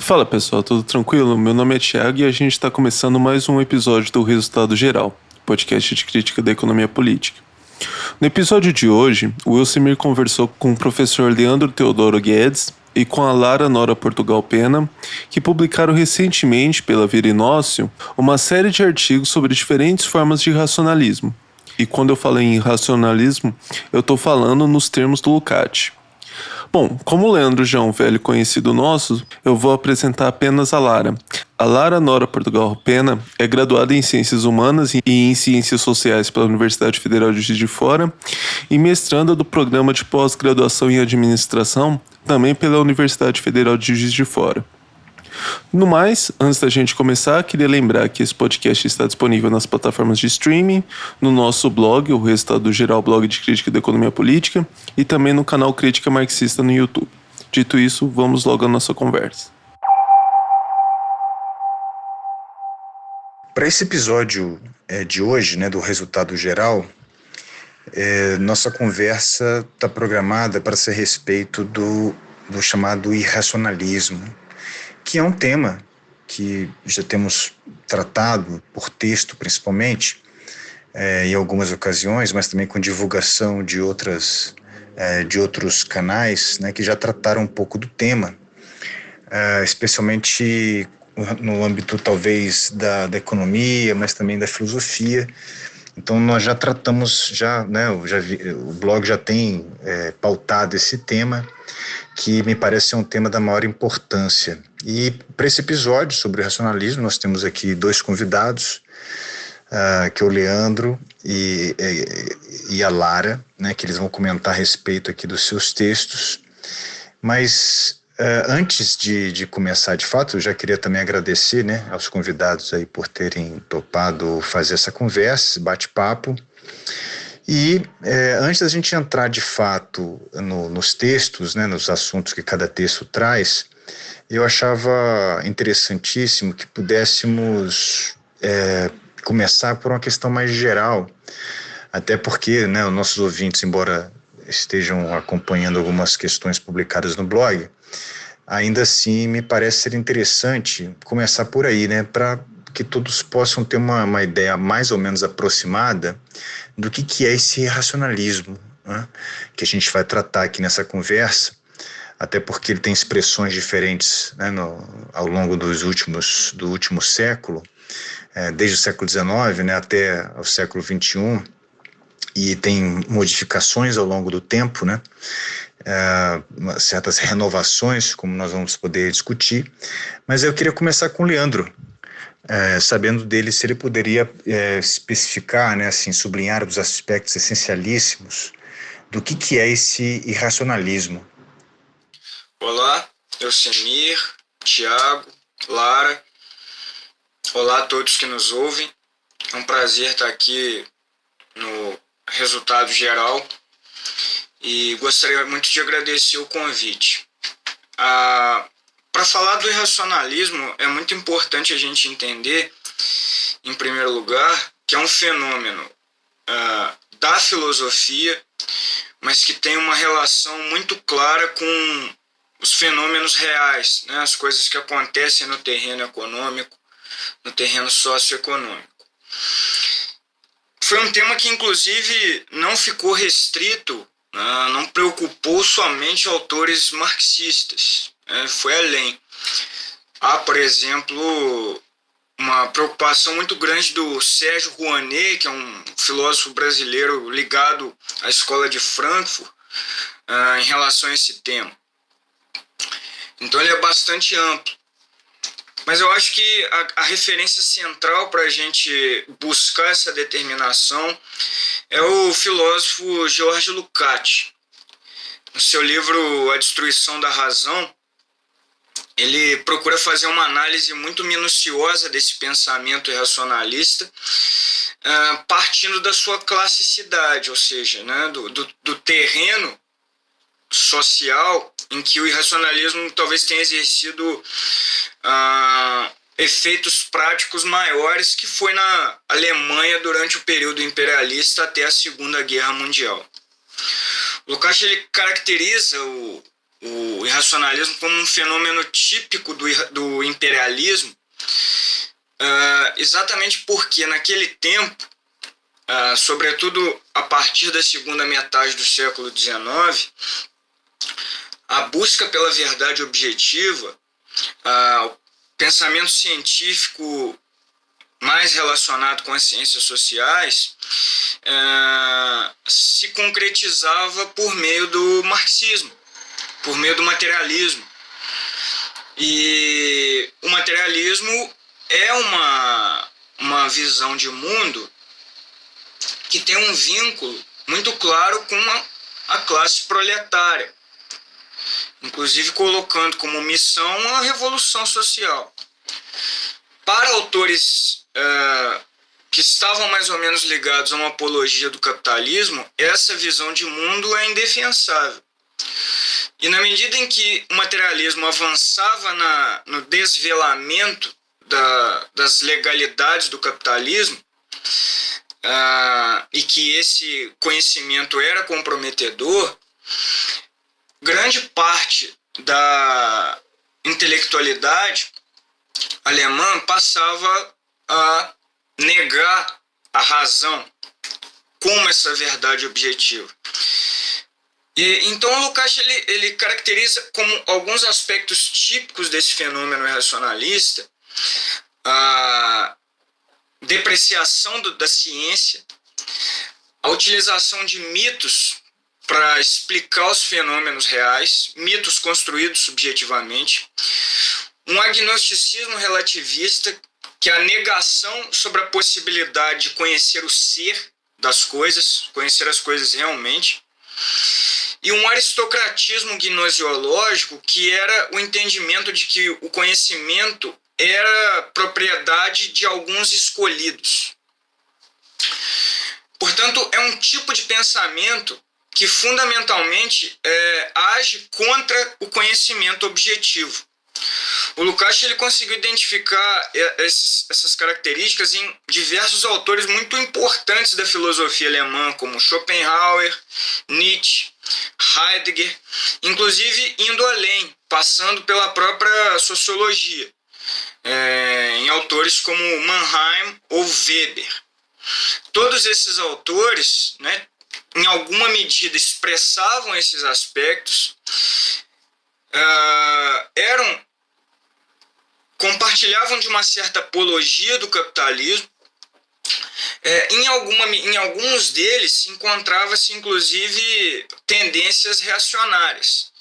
Fala pessoal, tudo tranquilo? Meu nome é Thiago e a gente está começando mais um episódio do Resultado Geral, podcast de crítica da economia política. No episódio de hoje, o Wilsemir conversou com o professor Leandro Teodoro Guedes e com a Lara Nora Portugal Pena, que publicaram recentemente pela Virinócio uma série de artigos sobre diferentes formas de racionalismo. E quando eu falo em racionalismo, eu estou falando nos termos do Lukács. Bom, como o Leandro já é um velho conhecido nosso, eu vou apresentar apenas a Lara. A Lara Nora Portugal Pena é graduada em Ciências Humanas e em Ciências Sociais pela Universidade Federal de Juiz de Fora e mestranda do Programa de Pós-Graduação em Administração, também pela Universidade Federal de Juiz de Fora. No mais, antes da gente começar, queria lembrar que esse podcast está disponível nas plataformas de streaming, no nosso blog, o Resultado Geral Blog de Crítica da Economia Política, e também no canal Crítica Marxista no YouTube. Dito isso, vamos logo à nossa conversa. Para esse episódio de hoje, do Resultado Geral, nossa conversa está programada para ser a respeito do chamado irracionalismo, que é um tema que já temos tratado por texto principalmente, em algumas ocasiões, mas também com divulgação de outros canais, que já trataram um pouco do tema, especialmente no âmbito talvez da economia, mas também da filosofia. Então nós já tratamos, o blog já tem pautado esse tema, que me parece ser um tema da maior importância. E para esse episódio sobre o racionalismo, nós temos aqui dois convidados, que é o Leandro e a Lara, que eles vão comentar a respeito aqui dos seus textos. Mas antes de começar de fato, eu já queria também agradecer aos convidados aí por terem topado fazer essa conversa, esse bate-papo. E antes da gente entrar de fato nos textos, nos assuntos que cada texto traz, eu achava interessantíssimo que pudéssemos começar por uma questão mais geral, até porque os nossos ouvintes, embora estejam acompanhando algumas questões publicadas no blog, ainda assim me parece ser interessante começar por aí, para que todos possam ter uma ideia mais ou menos aproximada do que é esse racionalismo, que a gente vai tratar aqui nessa conversa, até porque ele tem expressões diferentes ao longo do último século, desde o século XIX até o século XXI, e tem modificações ao longo do tempo, certas renovações, como nós vamos poder discutir. Mas eu queria começar com o Leandro, sabendo dele se ele poderia especificar, sublinhar os aspectos essencialíssimos do que é esse irracionalismo. Olá, Elcemir, Thiago, Lara, olá a todos que nos ouvem. É um prazer estar aqui no Resultado Geral e gostaria muito de agradecer o convite. Para falar do irracionalismo, é muito importante a gente entender, em primeiro lugar, que é um fenômeno da filosofia, mas que tem uma relação muito clara com os fenômenos reais, as coisas que acontecem no terreno econômico, no terreno socioeconômico. Foi um tema que, inclusive, não ficou restrito, não preocupou somente autores marxistas, foi além. Há, por exemplo, uma preocupação muito grande do Sérgio Rouanet, que é um filósofo brasileiro ligado à Escola de Frankfurt, em relação a esse tema. Então ele é bastante amplo. Mas eu acho que a referência central para a gente buscar essa determinação é o filósofo Georges Lukács. No seu livro A Destruição da Razão, ele procura fazer uma análise muito minuciosa desse pensamento irracionalista, partindo da sua classicidade, ou seja, do terreno social em que o irracionalismo talvez tenha exercido efeitos práticos maiores, que foi na Alemanha durante o período imperialista até a Segunda Guerra Mundial. Lukács ele caracteriza o irracionalismo como um fenômeno típico do imperialismo, exatamente porque naquele tempo, sobretudo a partir da segunda metade do século XIX, a busca pela verdade objetiva, o pensamento científico mais relacionado com as ciências sociais, se concretizava por meio do marxismo, por meio do materialismo. E o materialismo é uma visão de mundo que tem um vínculo muito claro com a classe proletária, inclusive colocando como missão a revolução social. Para autores que estavam mais ou menos ligados a uma apologia do capitalismo, essa visão de mundo é indefensável. E na medida em que o materialismo avançava no desvelamento das legalidades do capitalismo, e que esse conhecimento era comprometedor, grande parte da intelectualidade alemã passava a negar a razão como essa verdade objetiva. E então o Lukács ele caracteriza como alguns aspectos típicos desse fenômeno irracionalista a depreciação da ciência, a utilização de mitos para explicar os fenômenos reais, mitos construídos subjetivamente, um agnosticismo relativista, que é a negação sobre a possibilidade de conhecer o ser das coisas, conhecer as coisas realmente, e um aristocratismo gnosiológico, que era o entendimento de que o conhecimento era propriedade de alguns escolhidos. Portanto, é um tipo de pensamento que fundamentalmente age contra o conhecimento objetivo. O Lukács ele conseguiu identificar essas características em diversos autores muito importantes da filosofia alemã, como Schopenhauer, Nietzsche, Heidegger, inclusive indo além, passando pela própria sociologia, em autores como Mannheim ou Weber. Todos esses autores, né, em alguma medida expressavam esses aspectos, compartilhavam de uma certa apologia do capitalismo. Em alguns deles encontrava-se inclusive tendências reacionárias,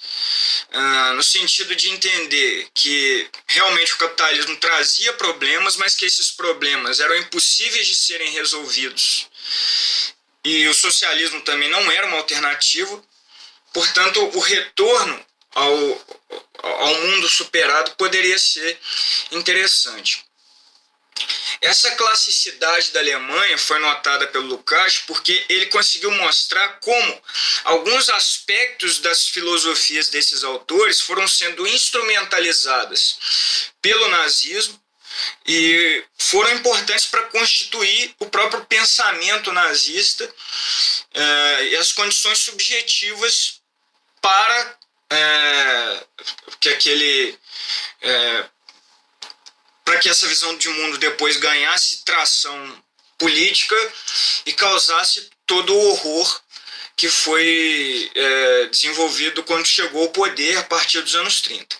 no sentido de entender que realmente o capitalismo trazia problemas, mas que esses problemas eram impossíveis de serem resolvidos. E o socialismo também não era uma alternativa, portanto, o retorno ao mundo superado poderia ser interessante. Essa classicidade da Alemanha foi notada pelo Lukács porque ele conseguiu mostrar como alguns aspectos das filosofias desses autores foram sendo instrumentalizadas pelo nazismo e foram importantes para constituir o próprio pensamento nazista e as condições subjetivas para que essa visão de mundo depois ganhasse tração política e causasse todo o horror que foi desenvolvido quando chegou ao poder a partir dos anos 30.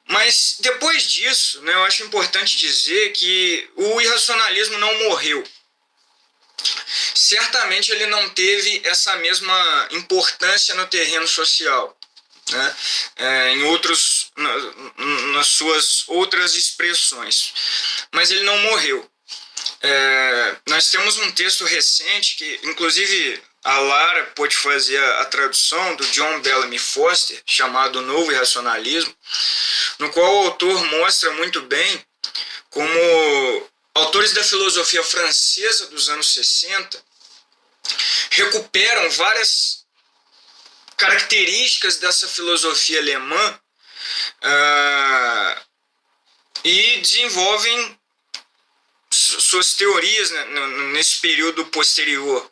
Mas depois disso, né, eu acho importante dizer que o irracionalismo não morreu. Certamente ele não teve essa mesma importância no terreno social, né, nas suas outras expressões, mas ele não morreu. Nós temos um texto recente que, inclusive, a Lara pôde fazer a tradução do John Bellamy Foster, chamado Novo Irracionalismo, no qual o autor mostra muito bem como autores da filosofia francesa dos anos 60 recuperam várias características dessa filosofia alemã e desenvolvem suas teorias, né, nesse período posterior.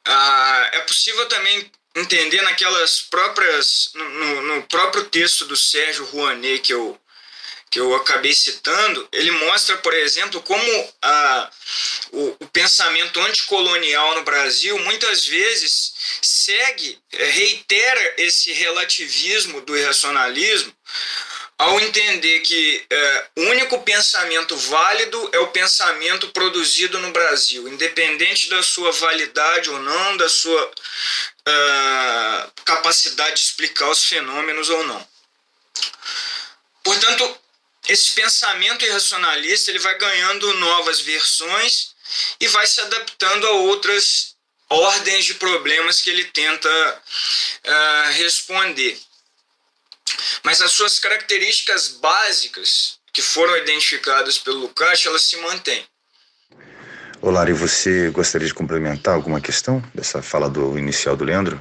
É possível também entender naquelas próprias, no próprio texto do Sérgio Rouanet que eu acabei citando, ele mostra, por exemplo, como o pensamento anticolonial no Brasil muitas vezes reitera esse relativismo do irracionalismo ao entender que o único pensamento válido é o pensamento produzido no Brasil, independente da sua validade ou não, da sua capacidade de explicar os fenômenos ou não. Portanto, esse pensamento irracionalista ele vai ganhando novas versões e vai se adaptando a outras ordens de problemas que ele tenta responder. Mas as suas características básicas que foram identificadas pelo Lukács, elas se mantêm. Olá, e você gostaria de complementar alguma questão dessa fala do inicial do Leandro?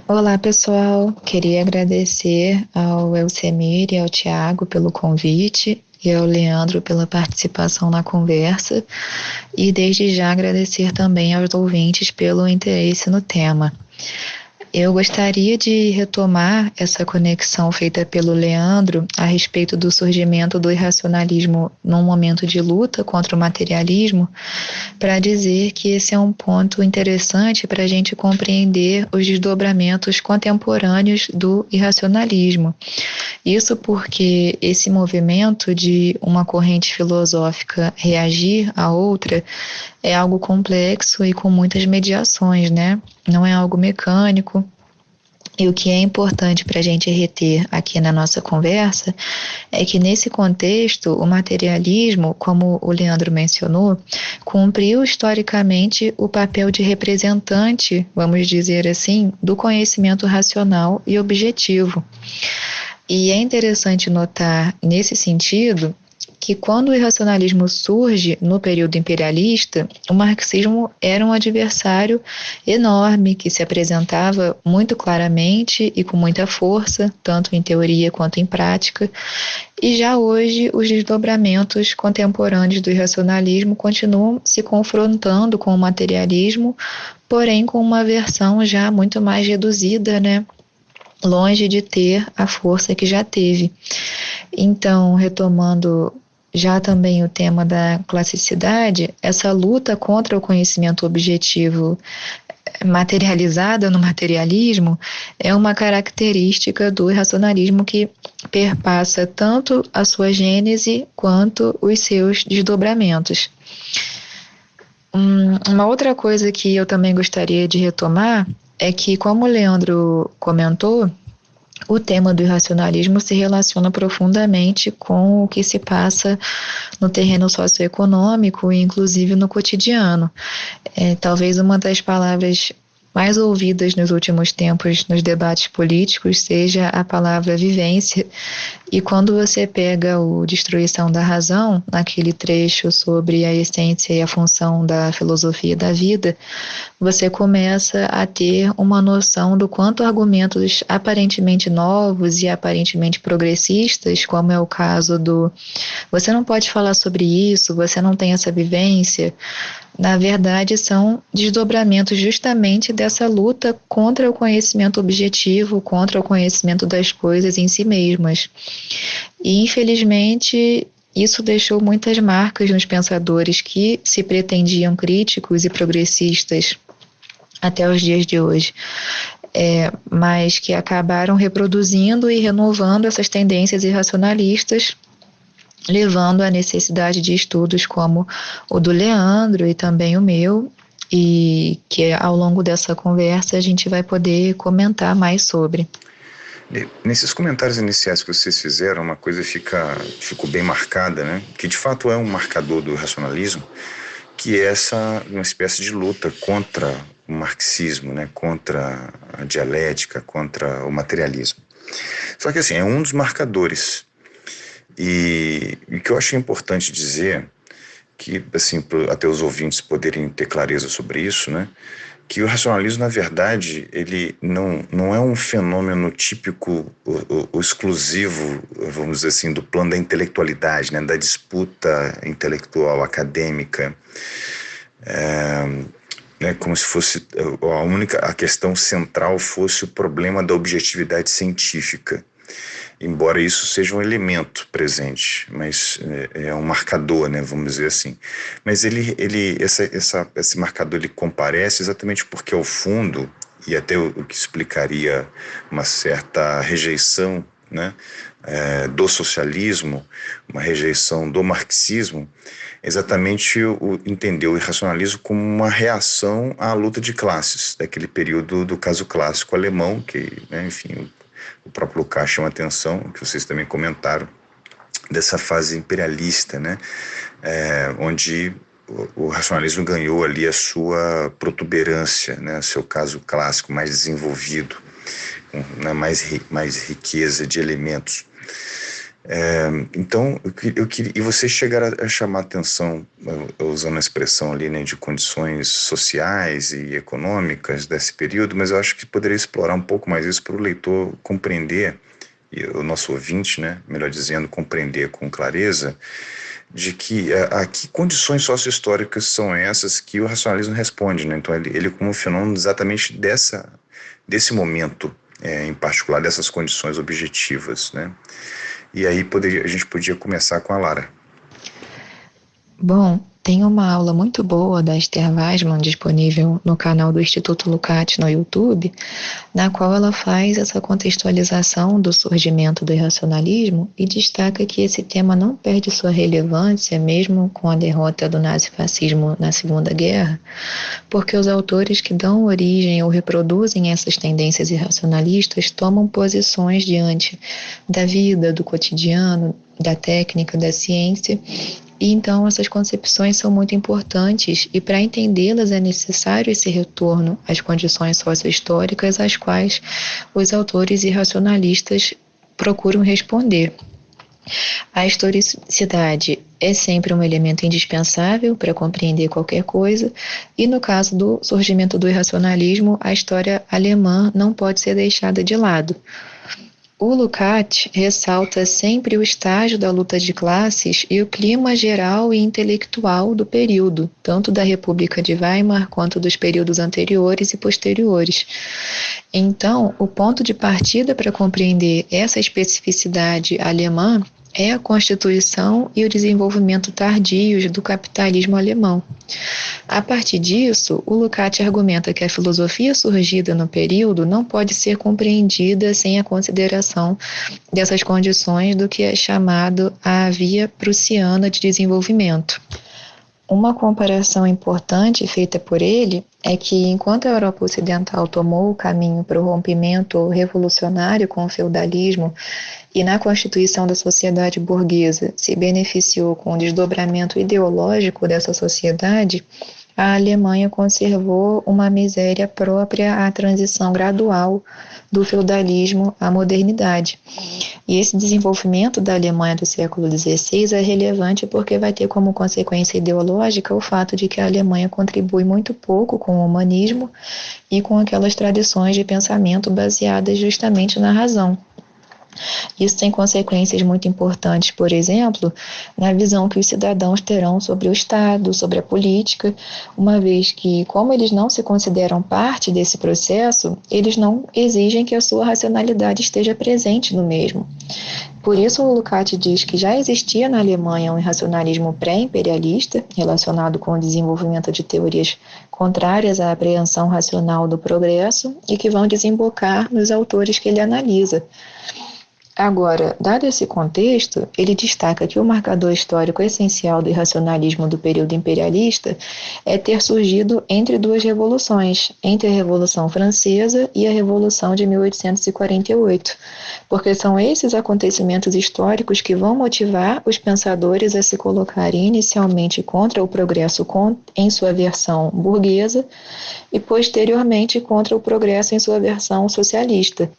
Olá, pessoal. Queria agradecer ao Elcemir e ao Tiago pelo convite e ao Leandro pela participação na conversa e desde já agradecer também aos ouvintes pelo interesse no tema. Eu gostaria de retomar essa conexão feita pelo Leandro a respeito do surgimento do irracionalismo num momento de luta contra o materialismo, para dizer que esse é um ponto interessante para a gente compreender os desdobramentos contemporâneos do irracionalismo. Isso porque esse movimento de uma corrente filosófica reagir a outra é algo complexo e com muitas mediações, né? Não é algo mecânico. E o que é importante para a gente reter aqui na nossa conversa é que nesse contexto o materialismo, como o Leandro mencionou, cumpriu historicamente o papel de representante, vamos dizer assim, do conhecimento racional e objetivo. E é interessante notar nesse sentido que quando o irracionalismo surge no período imperialista, o marxismo era um adversário enorme que se apresentava muito claramente e com muita força, tanto em teoria quanto em prática. E já hoje os desdobramentos contemporâneos do irracionalismo continuam se confrontando com o materialismo, porém com uma versão já muito mais reduzida, né? Longe de ter a força que já teve. Então, retomando já também o tema da classicidade, essa luta contra o conhecimento objetivo materializada no materialismo é uma característica do irracionalismo que perpassa tanto a sua gênese quanto os seus desdobramentos. Uma outra coisa que eu também gostaria de retomar é que, como o Leandro comentou, o tema do irracionalismo se relaciona profundamente com o que se passa no terreno socioeconômico e inclusive no cotidiano. Talvez uma das palavras mais ouvidas nos últimos tempos nos debates políticos seja a palavra vivência, e quando você pega o Destruição da Razão, naquele trecho sobre a essência e a função da filosofia da vida, você começa a ter uma noção do quanto argumentos aparentemente novos e aparentemente progressistas, como é o caso do você não pode falar sobre isso, você não tem essa vivência, na verdade são desdobramentos justamente dessa luta contra o conhecimento objetivo, contra o conhecimento das coisas em si mesmas. E infelizmente isso deixou muitas marcas nos pensadores que se pretendiam críticos e progressistas até os dias de hoje, mas que acabaram reproduzindo e renovando essas tendências irracionalistas, levando à necessidade de estudos como o do Leandro e também o meu, e que ao longo dessa conversa a gente vai poder comentar mais sobre. Nesses comentários iniciais que vocês fizeram, uma coisa ficou bem marcada, né? Que de fato é um marcador do racionalismo, que é uma espécie de luta contra o marxismo, né? Contra a dialética, contra o materialismo. Só que assim, é um dos marcadores. E o que eu acho importante dizer, que assim, até os ouvintes poderem ter clareza sobre isso, né? Que o racionalismo, na verdade, ele não é um fenômeno típico ou exclusivo, vamos dizer assim, do plano da intelectualidade, né? Da disputa intelectual, acadêmica. né, como se fosse a questão central fosse o problema da objetividade científica, embora isso seja um elemento presente, mas é um marcador, né, vamos dizer assim. Mas esse marcador ele comparece exatamente porque ao fundo, e até o que explicaria uma certa rejeição, né, do socialismo, uma rejeição do marxismo, exatamente entender o irracionalismo como uma reação à luta de classes, daquele período do caso clássico alemão, que, né, enfim, o próprio Lukács chama atenção, que vocês também comentaram, dessa fase imperialista, né, onde o racionalismo ganhou ali a sua protuberância, né, seu caso clássico mais desenvolvido, com, né, mais riqueza de elementos. Então, e vocês chegaram a chamar atenção, usando a expressão ali, né, de condições sociais e econômicas desse período, mas eu acho que poderia explorar um pouco mais isso para o leitor compreender, e o nosso ouvinte, né, melhor dizendo, compreender com clareza, de que que condições sociohistóricas são essas que o racionalismo responde, né? Então ele como um fenômeno exatamente desse momento, em particular dessas condições objetivas, né? E aí a gente podia começar com a Lara. Bom, tem uma aula muito boa da Esther Weissman disponível no canal do Instituto Lukács no YouTube, na qual ela faz essa contextualização do surgimento do irracionalismo e destaca que esse tema não perde sua relevância mesmo com a derrota do nazifascismo na Segunda Guerra, porque os autores que dão origem ou reproduzem essas tendências irracionalistas tomam posições diante da vida, do cotidiano, da técnica, da ciência. E então essas concepções são muito importantes e para entendê-las é necessário esse retorno às condições sociohistóricas às quais os autores irracionalistas procuram responder. A historicidade é sempre um elemento indispensável para compreender qualquer coisa e no caso do surgimento do irracionalismo, a história alemã não pode ser deixada de lado. O Lukács ressalta sempre o estágio da luta de classes e o clima geral e intelectual do período, tanto da República de Weimar quanto dos períodos anteriores e posteriores. Então, o ponto de partida para compreender essa especificidade alemã é a constituição e o desenvolvimento tardios do capitalismo alemão. A partir disso, o Lukács argumenta que a filosofia surgida no período não pode ser compreendida sem a consideração dessas condições do que é chamado a via prussiana de desenvolvimento. Uma comparação importante feita por ele é que, enquanto a Europa Ocidental tomou o caminho para o rompimento revolucionário com o feudalismo e na constituição da sociedade burguesa se beneficiou com o desdobramento ideológico dessa sociedade, a Alemanha conservou uma miséria própria à transição gradual do feudalismo à modernidade. E esse desenvolvimento da Alemanha do século XVI é relevante porque vai ter como consequência ideológica o fato de que a Alemanha contribui muito pouco com o humanismo e com aquelas tradições de pensamento baseadas justamente na razão. Isso tem consequências muito importantes, por exemplo, na visão que os cidadãos terão sobre o Estado, sobre a política, uma vez que, como eles não se consideram parte desse processo, eles não exigem que a sua racionalidade esteja presente no mesmo. Por isso, o Lukács diz que já existia na Alemanha um irracionalismo pré-imperialista, relacionado com o desenvolvimento de teorias contrárias à apreensão racional do progresso e que vão desembocar nos autores que ele analisa. Agora, dado esse contexto, ele destaca que o marcador histórico essencial do irracionalismo do período imperialista é ter surgido entre duas revoluções, entre a Revolução Francesa e a Revolução de 1848, porque são esses acontecimentos históricos que vão motivar os pensadores a se colocarem inicialmente contra o progresso em sua versão burguesa e posteriormente contra o progresso em sua versão socialista.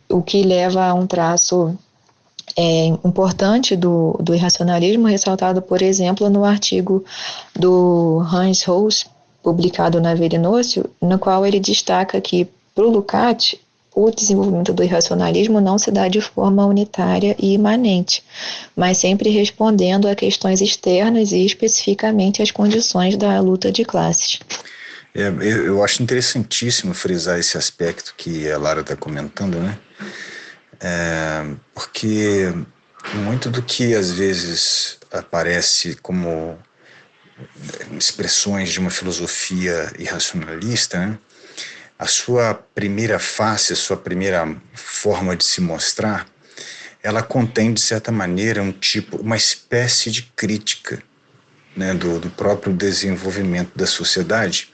O que leva a um traço importante do irracionalismo, ressaltado, por exemplo, no artigo do Hans Ros, publicado na Verenócio, no qual ele destaca que, para o Lukács, o desenvolvimento do irracionalismo não se dá de forma unitária e imanente, mas sempre respondendo a questões externas e especificamente às condições da luta de classes. Eu acho interessantíssimo frisar esse aspecto que a Lara está comentando, né? Porque muito do que às vezes aparece como expressões de uma filosofia irracionalista, né? A sua primeira face, a sua primeira forma de se mostrar, ela contém, de certa maneira, uma espécie de crítica, né, do próprio desenvolvimento da sociedade.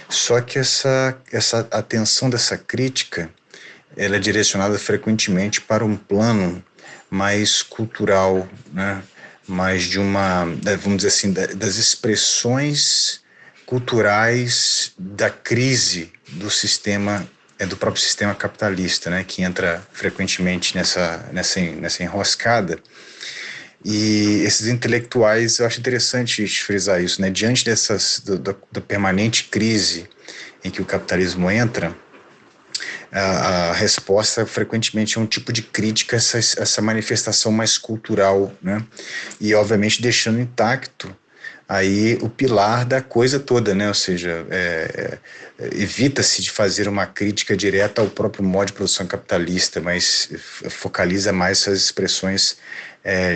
Só que essa atenção dessa crítica, ela é direcionada frequentemente para um plano mais cultural, né, mais de vamos dizer assim, das expressões culturais da crise do próprio sistema capitalista, né, que entra frequentemente nessa enroscada. E esses intelectuais, eu acho interessante frisar isso, né? Diante da permanente crise em que o capitalismo entra, a resposta frequentemente é um tipo de crítica a essa manifestação mais cultural, né? E, obviamente, deixando intacto aí o pilar da coisa toda, né? Ou seja, evita-se de fazer uma crítica direta ao próprio modo de produção capitalista, mas focaliza mais suas expressões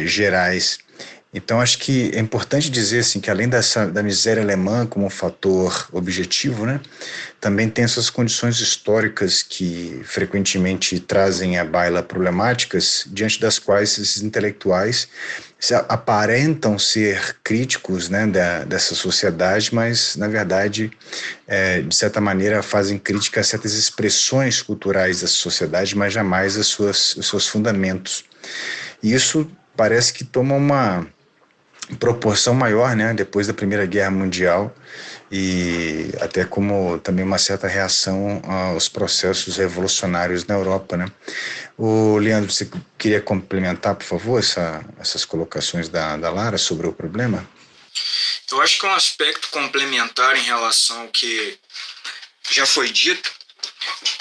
gerais. Então, acho que é importante dizer assim, que além da miséria alemã como um fator objetivo, né, também tem essas condições históricas que frequentemente trazem à baila problemáticas, diante das quais esses intelectuais aparentam ser críticos, né, dessa sociedade, mas, na verdade, de certa maneira, fazem crítica a certas expressões culturais dessa sociedade, mas jamais os seus fundamentos. E isso parece que toma uma proporção maior, né, depois da Primeira Guerra Mundial, e até como também uma certa reação aos processos revolucionários na Europa, né? O Leandro, você queria complementar, por favor, essas colocações da Lara sobre o problema? Eu acho que um aspecto complementar em relação ao que já foi dito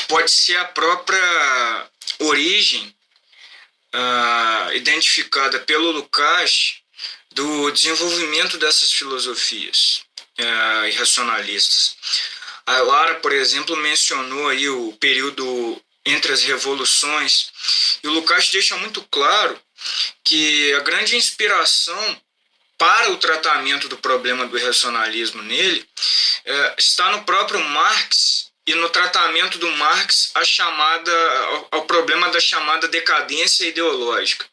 pode ser a própria origem identificada pelo Lukács do desenvolvimento dessas filosofias irracionalistas. A Lara, por exemplo, mencionou aí o período entre as revoluções, e o Lukács deixa muito claro que a grande inspiração para o tratamento do problema do irracionalismo nele está no próprio Marx e no tratamento do Marx ao problema da chamada decadência ideológica.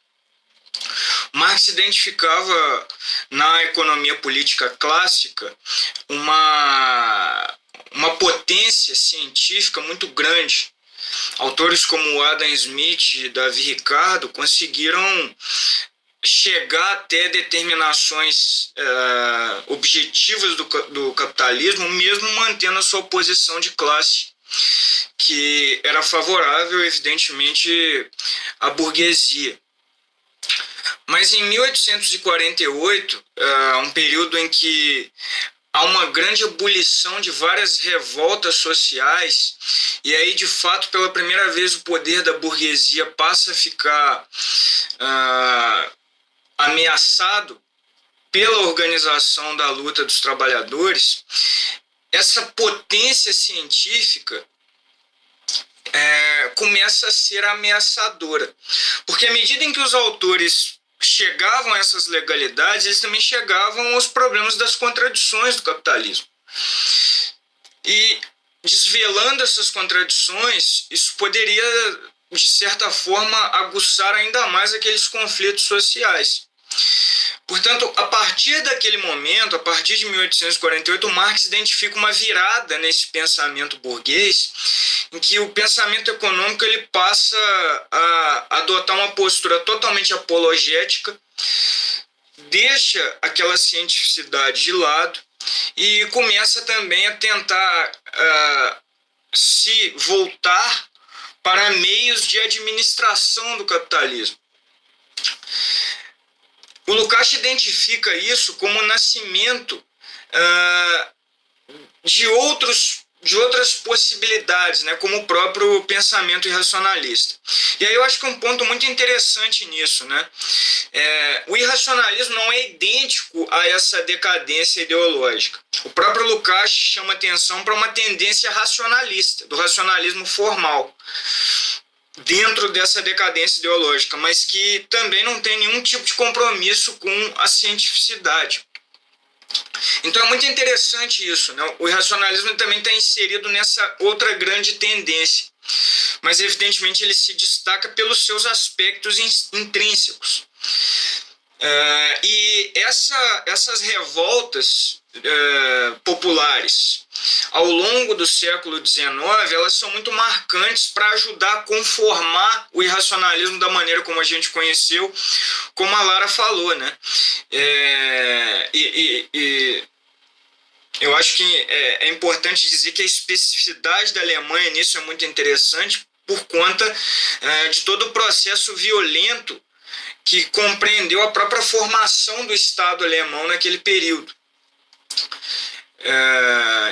Marx identificava na economia política clássica uma potência científica muito grande. Autores como Adam Smith e Davi Ricardo conseguiram chegar até determinações objetivas do capitalismo, mesmo mantendo a sua posição de classe, que era favorável, evidentemente, à burguesia. Mas em 1848, um período em que há uma grande ebulição de várias revoltas sociais, e aí, de fato, pela primeira vez o poder da burguesia passa a ficar ameaçado pela organização da luta dos trabalhadores. Essa potência científica começa a ser ameaçadora, porque à medida em que os autores chegavam a essas legalidades, eles também chegavam aos problemas das contradições do capitalismo. E desvelando essas contradições, isso poderia, de certa forma, aguçar ainda mais aqueles conflitos sociais. Portanto, a partir daquele momento, a partir de 1848, Marx identifica uma virada nesse pensamento burguês, em que o pensamento econômico ele passa a adotar uma postura totalmente apologética, deixa aquela cientificidade de lado e começa também a tentar se voltar para meios de administração do capitalismo. O Lukács identifica isso como o nascimento de outros de outras possibilidades, né, como o próprio pensamento irracionalista. E aí eu acho que um ponto muito interessante nisso, né, o irracionalismo não é idêntico a essa decadência ideológica. O próprio Lukács chama atenção para uma tendência racionalista, do racionalismo formal, dentro dessa decadência ideológica, mas que também não tem nenhum tipo de compromisso com a cientificidade. Então é muito interessante isso, né? O irracionalismo também está inserido nessa outra grande tendência, mas evidentemente ele se destaca pelos seus aspectos intrínsecos. E essas revoltas populares ao longo do século XIX, elas são muito marcantes para ajudar a conformar o irracionalismo da maneira como a gente conheceu, como a Lara falou, né? Eu acho que é importante dizer que a especificidade da Alemanha nisso é muito interessante por conta de todo o processo violento que compreendeu a própria formação do Estado alemão naquele período.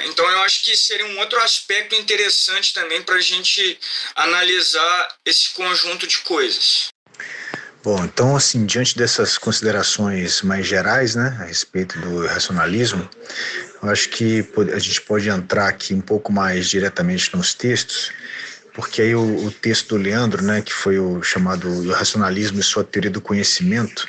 Então eu acho que seria um outro aspecto interessante também para a gente analisar esse conjunto de coisas. Bom, então assim, diante dessas considerações mais gerais, né, a respeito do irracionalismo, eu acho que a gente pode entrar aqui um pouco mais diretamente nos textos, porque aí o texto do Leandro, né, que foi o chamado Irracionalismo e sua teoria do conhecimento,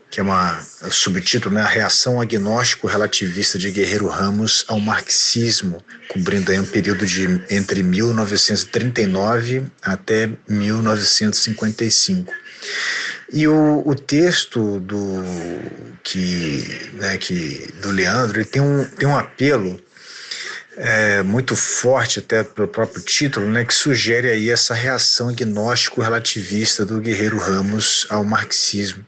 que é o subtítulo, né, a reação agnóstico-relativista de Guerreiro Ramos ao marxismo, cobrindo aí um período entre 1939 até 1955. E o texto do Leandro, ele tem um apelo muito forte, até pelo próprio título, né, que sugere aí essa reação agnóstico-relativista do Guerreiro Ramos ao marxismo.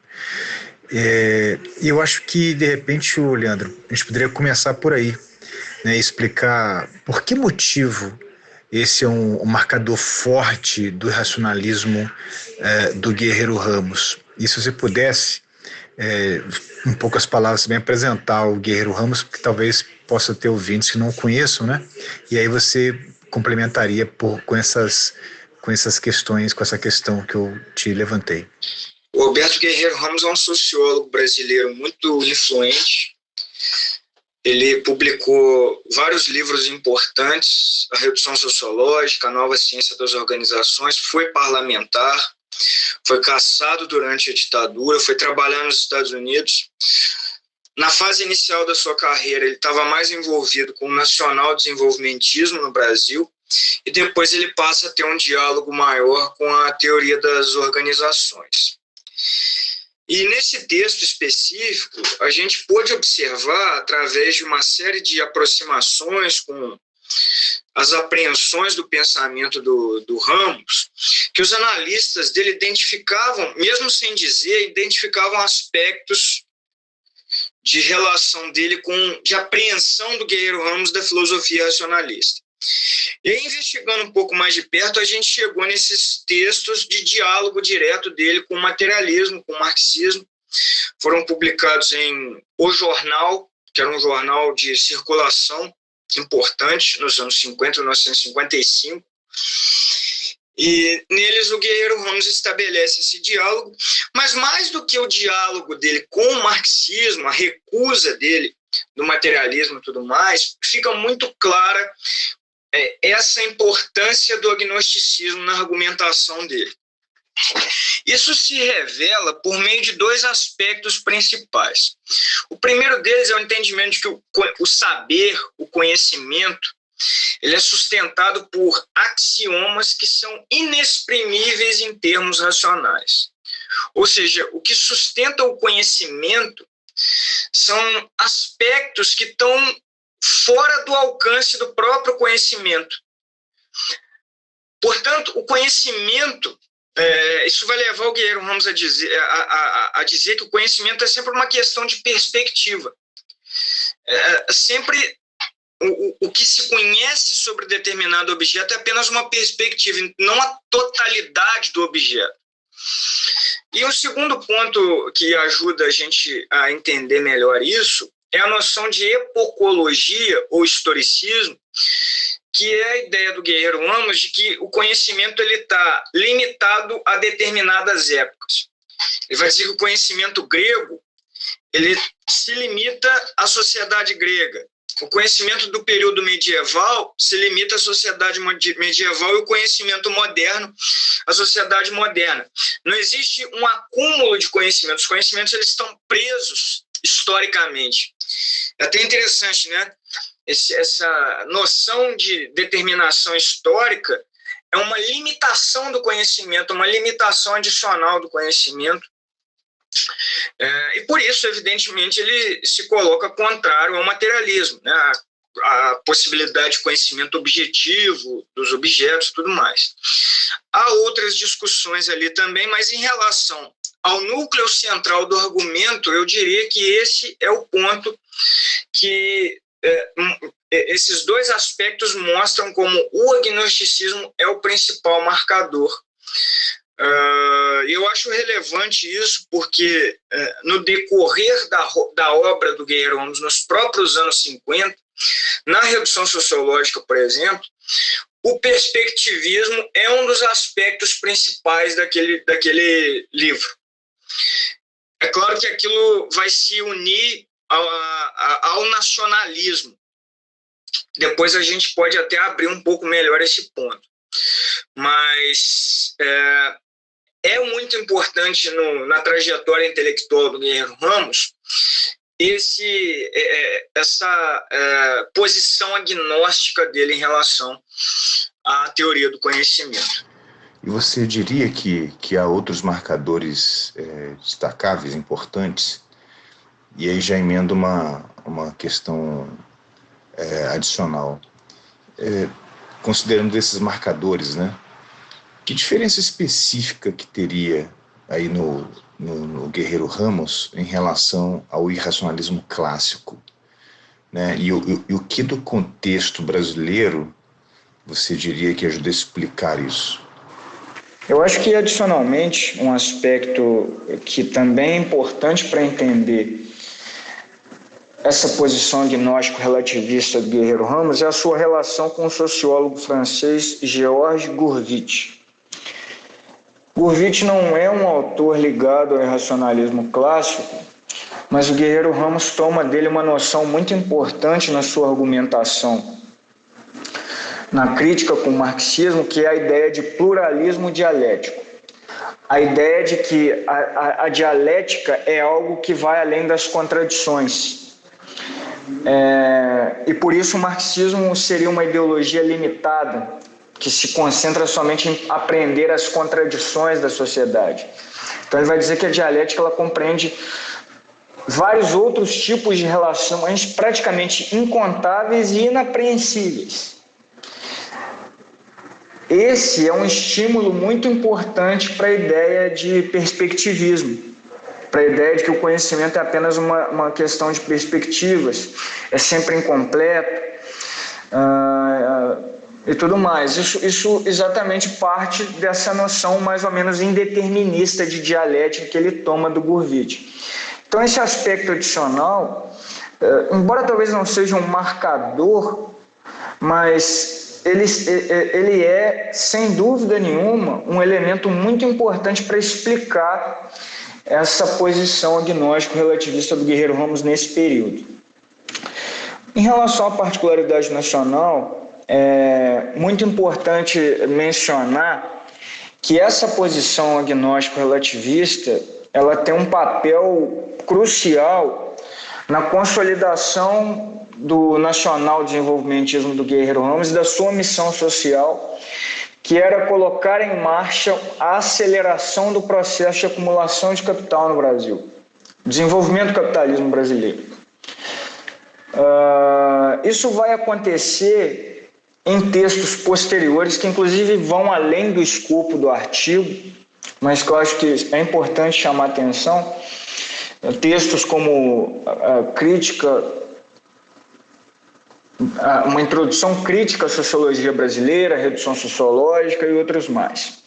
E eu acho que, de repente, Leandro, a gente poderia começar por aí, né, explicar por que motivo esse é um marcador forte do irracionalismo do Guerreiro Ramos. E se você pudesse, em poucas palavras, também apresentar o Guerreiro Ramos, porque talvez possa ter ouvintes que não o conheçam, né? E aí você complementaria com essas questões, com essa questão que eu te levantei. O Alberto Guerreiro Ramos é um sociólogo brasileiro muito influente. Ele publicou vários livros importantes, A Redução Sociológica, A Nova Ciência das Organizações, foi parlamentar, foi cassado durante a ditadura, foi trabalhar nos Estados Unidos. Na fase inicial da sua carreira, ele estava mais envolvido com o nacional-desenvolvimentismo no Brasil, e depois ele passa a ter um diálogo maior com a teoria das organizações. E nesse texto específico, a gente pôde observar, através de uma série de aproximações com as apreensões do pensamento do Ramos, que os analistas dele identificavam, mesmo sem dizer, identificavam aspectos de relação dele de apreensão do Guerreiro Ramos da filosofia racionalista. E aí, investigando um pouco mais de perto, a gente chegou nesses textos de diálogo direto dele com o materialismo, com o marxismo. Foram publicados em O Jornal, que era um jornal de circulação importante nos anos 50, 1955. E neles o Guerreiro Ramos estabelece esse diálogo, mas mais do que o diálogo dele com o marxismo, a recusa dele do materialismo e tudo mais, fica muito clara essa importância do agnosticismo na argumentação dele. Isso se revela por meio de dois aspectos principais. O primeiro deles é o entendimento de que o saber, o conhecimento, ele é sustentado por axiomas que são inexprimíveis em termos racionais. Ou seja, o que sustenta o conhecimento são aspectos que estão fora do alcance do próprio conhecimento. Portanto, o conhecimento, isso vai levar o Guerreiro Ramos a dizer que o conhecimento é sempre uma questão de perspectiva. Sempre o que se conhece sobre determinado objeto é apenas uma perspectiva, não a totalidade do objeto. E o segundo ponto que ajuda a gente a entender melhor isso é a noção de epocologia ou historicismo, que é a ideia do Guerreiro Ramos de que o conhecimento está limitado a determinadas épocas. Ele vai dizer que o conhecimento grego ele se limita à sociedade grega. O conhecimento do período medieval se limita à sociedade medieval e o conhecimento moderno à sociedade moderna. Não existe um acúmulo de conhecimentos. Os conhecimentos eles estão presos historicamente. É até interessante, né? Essa noção de determinação histórica é uma limitação do conhecimento, uma limitação adicional do conhecimento. E por isso, evidentemente, ele se coloca contrário ao materialismo, né? A possibilidade de conhecimento objetivo dos objetos e tudo mais. Há outras discussões ali também, mas em relação ao núcleo central do argumento, eu diria que esse é o ponto que esses dois aspectos mostram como o agnosticismo é o principal marcador. Eu acho relevante isso porque no decorrer da obra do Guerreiro Ramos, nos próprios anos 50, na redução sociológica, por exemplo, o perspectivismo é um dos aspectos principais daquele livro. É claro que aquilo vai se unir ao nacionalismo. Depois a gente pode até abrir um pouco melhor esse ponto. Mas é muito importante na trajetória intelectual do Guerreiro Ramos essa posição agnóstica dele em relação à teoria do conhecimento. E você diria que há outros marcadores destacáveis, importantes? E aí já emendo uma questão adicional. Considerando esses marcadores, né? Que diferença específica que teria aí no Guerreiro Ramos em relação ao irracionalismo clássico, né? E o que do contexto brasileiro você diria que ajuda a explicar isso? Eu acho que, adicionalmente, um aspecto que também é importante para entender essa posição agnóstico-relativista do Guerreiro Ramos é a sua relação com o sociólogo francês Georges Gurvitch. Gurvitch não é um autor ligado ao irracionalismo clássico, mas o Guerreiro Ramos toma dele uma noção muito importante na sua argumentação, na crítica com o marxismo, que é a ideia de pluralismo dialético. A ideia de que a dialética é algo que vai além das contradições. E por isso o marxismo seria uma ideologia limitada, que se concentra somente em apreender as contradições da sociedade. Então ele vai dizer que a dialética ela compreende vários outros tipos de relações praticamente incontáveis e inapreensíveis. Esse é um estímulo muito importante para a ideia de perspectivismo, para a ideia de que o conhecimento é apenas uma questão de perspectivas, é sempre incompleto e tudo mais. Isso exatamente parte dessa noção mais ou menos indeterminista de dialética que ele toma do Gurvitch. Então esse aspecto adicional, embora talvez não seja um marcador, mas ele é, sem dúvida nenhuma, um elemento muito importante para explicar essa posição agnóstico-relativista do Guerreiro Ramos nesse período. Em relação à particularidade nacional, é muito importante mencionar que essa posição agnóstico-relativista ela tem um papel crucial na consolidação do nacional desenvolvimentismo do Guerreiro Ramos e da sua missão social, que era colocar em marcha a aceleração do processo de acumulação de capital no Brasil, desenvolvimento do capitalismo brasileiro. Isso vai acontecer em textos posteriores, que inclusive vão além do escopo do artigo, mas que eu acho que é importante chamar a atenção, textos como uma introdução crítica à sociologia brasileira, redução sociológica e outros mais,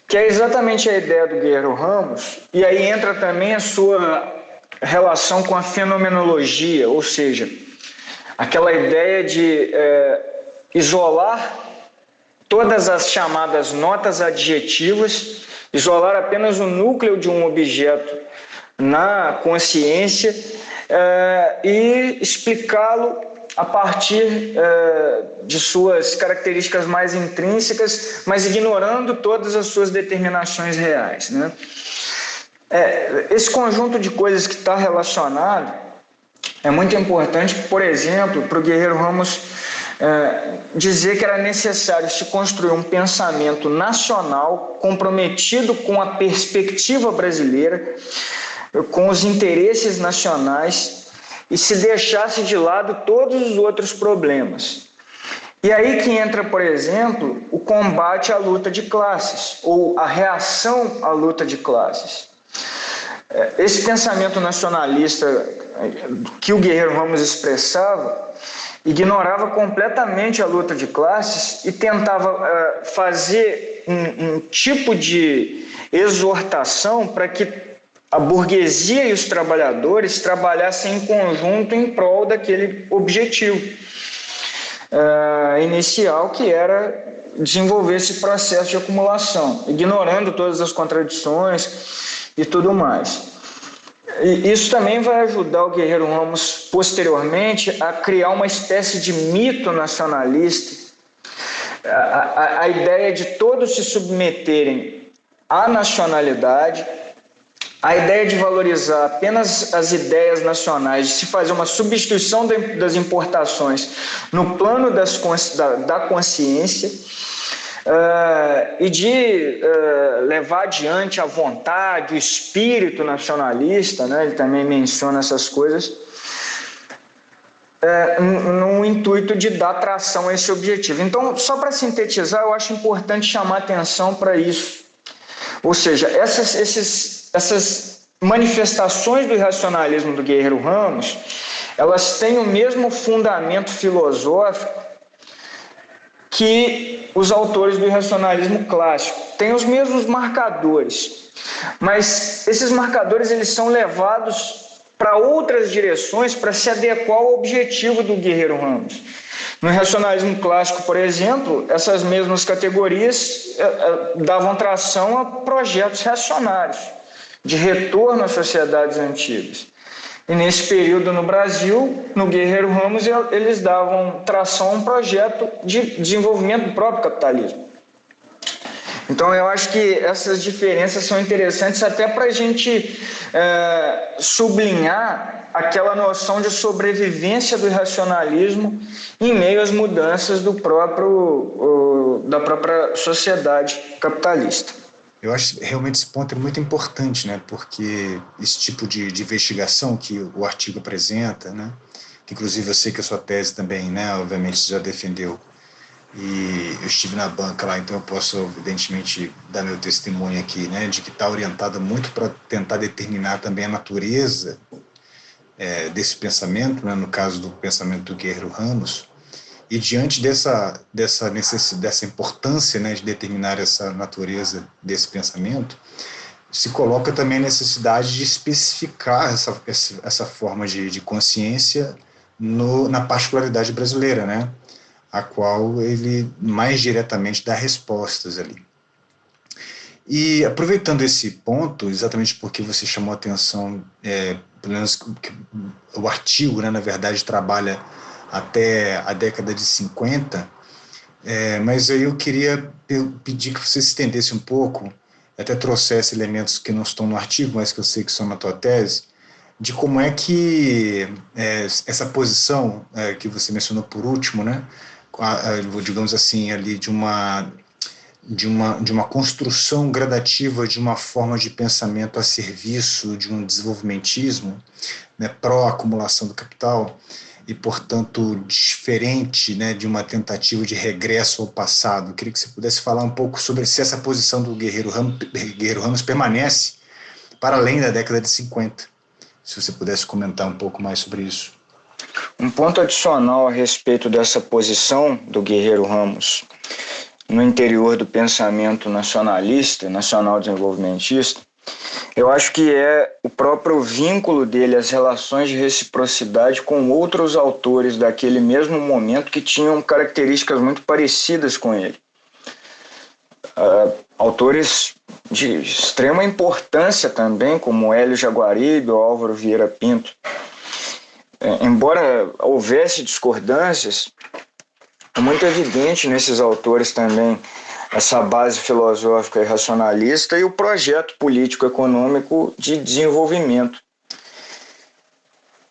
que é exatamente a ideia do Guerreiro Ramos, e aí entra também a sua relação com a fenomenologia, ou seja, aquela ideia de isolar todas as chamadas notas adjetivas, isolar apenas o núcleo de um objeto na consciência e explicá-lo a partir de suas características mais intrínsecas, mas ignorando todas as suas determinações reais, né? Esse conjunto de coisas que está relacionado é muito importante, por exemplo, para o Guerreiro Ramos dizer que era necessário se construir um pensamento nacional comprometido com a perspectiva brasileira, com os interesses nacionais, e se deixasse de lado todos os outros problemas. E aí que entra, por exemplo, o combate à luta de classes, ou a reação à luta de classes. Esse pensamento nacionalista que o Guerreiro Ramos expressava ignorava completamente a luta de classes e tentava fazer um tipo de exortação para que a burguesia e os trabalhadores trabalhassem em conjunto em prol daquele objetivo inicial, que era desenvolver esse processo de acumulação, ignorando todas as contradições e tudo mais. E isso também vai ajudar o Guerreiro Ramos, posteriormente, a criar uma espécie de mito nacionalista, a ideia de todos se submeterem à nacionalidade, a ideia de valorizar apenas as ideias nacionais, de se fazer uma substituição das importações no plano da consciência, e de levar adiante a vontade, o espírito nacionalista, né? Ele também menciona essas coisas, no intuito de dar tração a esse objetivo. Então, só para sintetizar, eu acho importante chamar atenção para isso. Ou seja, essas manifestações do irracionalismo do Guerreiro Ramos, elas têm o mesmo fundamento filosófico que os autores do irracionalismo clássico. Têm os mesmos marcadores, mas esses marcadores eles são levados para outras direções para se adequar ao objetivo do Guerreiro Ramos. No irracionalismo clássico, por exemplo, essas mesmas categorias davam tração a projetos reacionários, de retorno às sociedades antigas. E nesse período no Brasil, no Guerreiro Ramos, eles davam tração a um projeto de desenvolvimento do próprio capitalismo. Então eu acho que essas diferenças são interessantes até para a gente sublinhar aquela noção de sobrevivência do irracionalismo em meio às mudanças da própria sociedade capitalista. Eu acho que realmente esse ponto é muito importante, né? Porque esse tipo de investigação que o artigo apresenta, né? Que inclusive eu sei que a sua tese também, né? Obviamente você já defendeu, e eu estive na banca lá, então eu posso evidentemente dar meu testemunho aqui, né? De que está orientada muito para tentar determinar também a natureza desse pensamento, né? No caso do pensamento do Guerreiro Ramos. E diante dessa importância, né, de determinar essa natureza desse pensamento, se coloca também a necessidade de especificar essa forma de consciência na particularidade brasileira, né, a qual ele mais diretamente dá respostas ali. E aproveitando esse ponto, exatamente porque você chamou a atenção, pelo menos que o artigo, né, na verdade, trabalha até a década de 50, mas aí eu queria pedir que você se estendesse um pouco, até trouxesse elementos que não estão no artigo, mas que eu sei que são na tua tese, de como é que essa posição que você mencionou por último, né, digamos assim, ali de uma construção gradativa de uma forma de pensamento a serviço de um desenvolvimentismo, né, pró-acumulação do capital, e, portanto, diferente, né, de uma tentativa de regresso ao passado. Eu queria que você pudesse falar um pouco sobre se essa posição do Guerreiro Ramos permanece para além da década de 50. Se você pudesse comentar um pouco mais sobre isso. Um ponto adicional a respeito dessa posição do Guerreiro Ramos no interior do pensamento nacionalista, nacional-desenvolvimentista, Eu acho que é o próprio vínculo dele, as relações de reciprocidade com outros autores daquele mesmo momento que tinham características muito parecidas com ele. Autores de extrema importância também, como Hélio Jaguaribe ou Álvaro Vieira Pinto. Embora houvesse discordâncias, é muito evidente nesses autores também essa base filosófica e racionalista e o projeto político-econômico de desenvolvimento.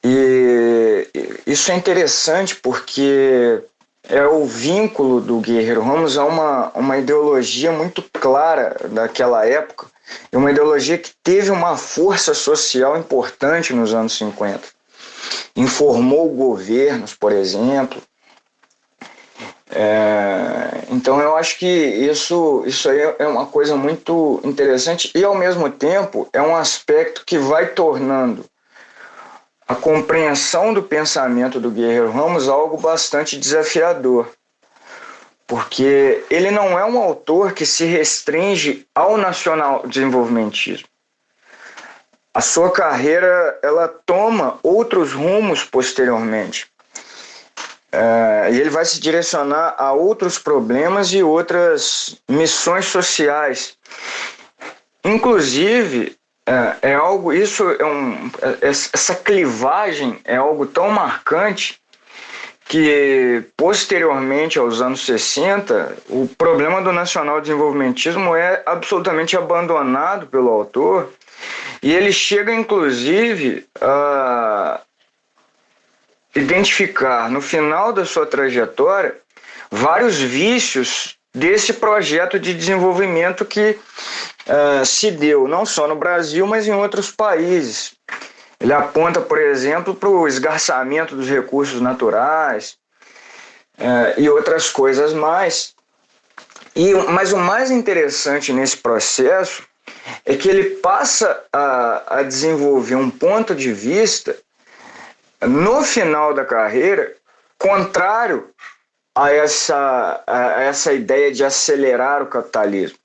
E isso é interessante porque é o vínculo do Guerreiro Ramos a uma ideologia muito clara daquela época, e uma ideologia que teve uma força social importante nos anos 50. Informou governos, por exemplo. Então eu acho que isso aí é uma coisa muito interessante e ao mesmo tempo é um aspecto que vai tornando a compreensão do pensamento do Guerreiro Ramos algo bastante desafiador, porque ele não é um autor que se restringe ao nacional-desenvolvimentismo. A sua carreira ela toma outros rumos posteriormente. E ele vai se direcionar a outros problemas e outras missões sociais. Inclusive, essa clivagem é algo tão marcante que, posteriormente aos anos 60, o problema do nacional-desenvolvimentismo é absolutamente abandonado pelo autor e ele chega, inclusive, a identificar no final da sua trajetória vários vícios desse projeto de desenvolvimento que se deu não só no Brasil, mas em outros países. Ele aponta, por exemplo, para o esgarçamento dos recursos naturais e outras coisas mais. Mas o mais interessante nesse processo é que ele passa a desenvolver um ponto de vista no final da carreira, contrário a essa ideia de acelerar o capitalismo.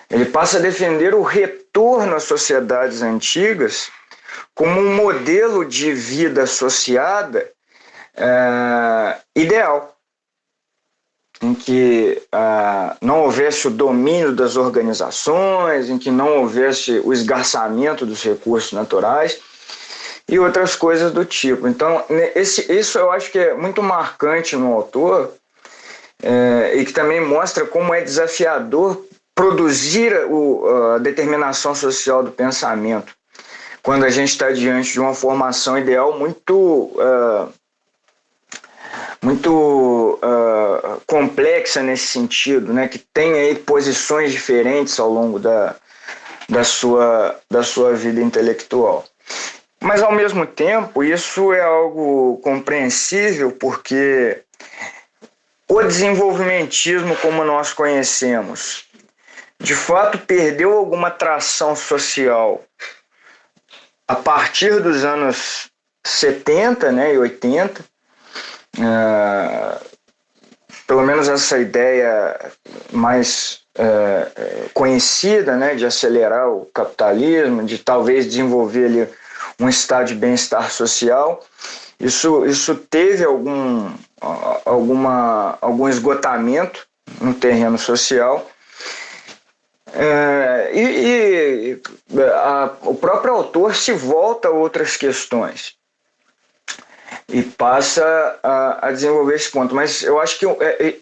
Ele passa a defender o retorno às sociedades antigas como um modelo de vida associada ideal, em que não houvesse o domínio das organizações, em que não houvesse o esgarçamento dos recursos naturais, e outras coisas do tipo. Então, isso eu acho que é muito marcante no autor e que também mostra como é desafiador produzir a determinação social do pensamento quando a gente está diante de uma formação ideal muito complexa nesse sentido, né, que tem aí posições diferentes ao longo da sua vida intelectual. Mas, ao mesmo tempo, isso é algo compreensível porque o desenvolvimentismo como nós conhecemos, de fato, perdeu alguma tração social a partir dos anos 70, né, e 80. Pelo menos essa ideia mais conhecida, né, de acelerar o capitalismo, de talvez desenvolver ali um estado de bem-estar social, isso teve algum esgotamento no terreno social. O próprio autor se volta a outras questões e passa a desenvolver esse ponto. Mas eu acho que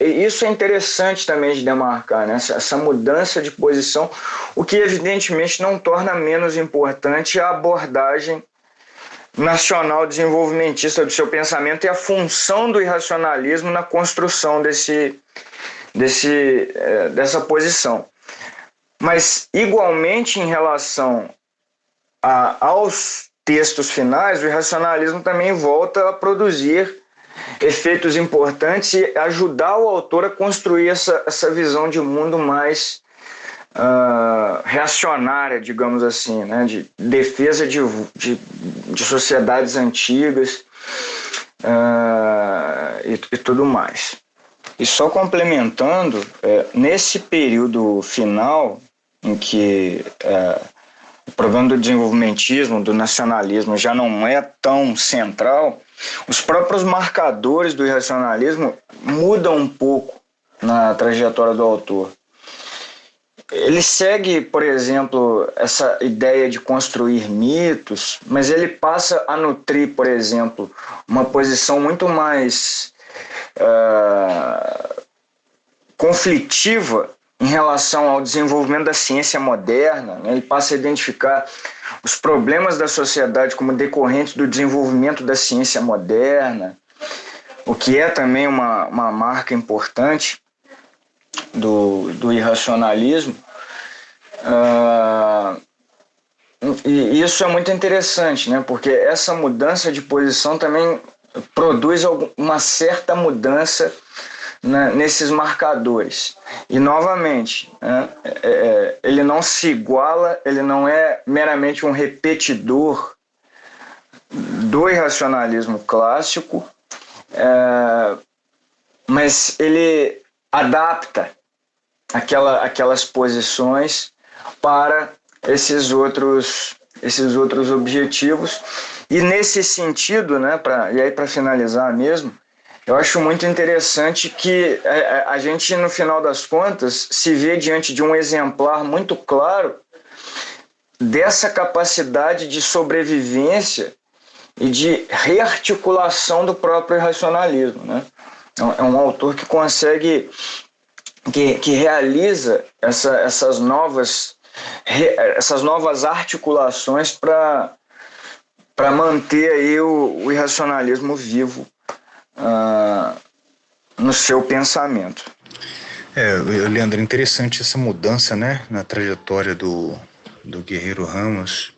isso é interessante também de demarcar, né? Essa mudança de posição, o que evidentemente não torna menos importante a abordagem nacional desenvolvimentista do seu pensamento e a função do irracionalismo na construção dessa posição. Mas, igualmente, em relação aos textos finais, o irracionalismo também volta a produzir efeitos importantes e ajudar o autor a construir essa visão de mundo mais reacionária, digamos assim, né? De defesa de sociedades antigas e tudo mais. E só complementando, nesse período final, em que o problema do desenvolvimentismo, do nacionalismo já não é tão central, os próprios marcadores do irracionalismo mudam um pouco na trajetória do autor. Ele segue, por exemplo, essa ideia de construir mitos, mas ele passa a nutrir, por exemplo, uma posição muito mais conflitiva em relação ao desenvolvimento da ciência moderna, né? Ele passa a identificar os problemas da sociedade como decorrentes do desenvolvimento da ciência moderna, o que é também uma marca importante do irracionalismo. E isso é muito interessante, né? Porque essa mudança de posição também produz uma certa mudança, né, nesses marcadores. E, novamente, né, ele não se iguala, ele não é meramente um repetidor do irracionalismo clássico, mas ele adapta aquelas posições para esses outros objetivos. E nesse sentido, né, e aí para finalizar mesmo, eu acho muito interessante que a gente, no final das contas, se vê diante de um exemplar muito claro dessa capacidade de sobrevivência e de rearticulação do próprio irracionalismo, né? É um autor que consegue, que realiza essas novas articulações para manter aí o irracionalismo vivo no seu pensamento. Leandro, interessante essa mudança, né, na trajetória do Guerreiro Ramos,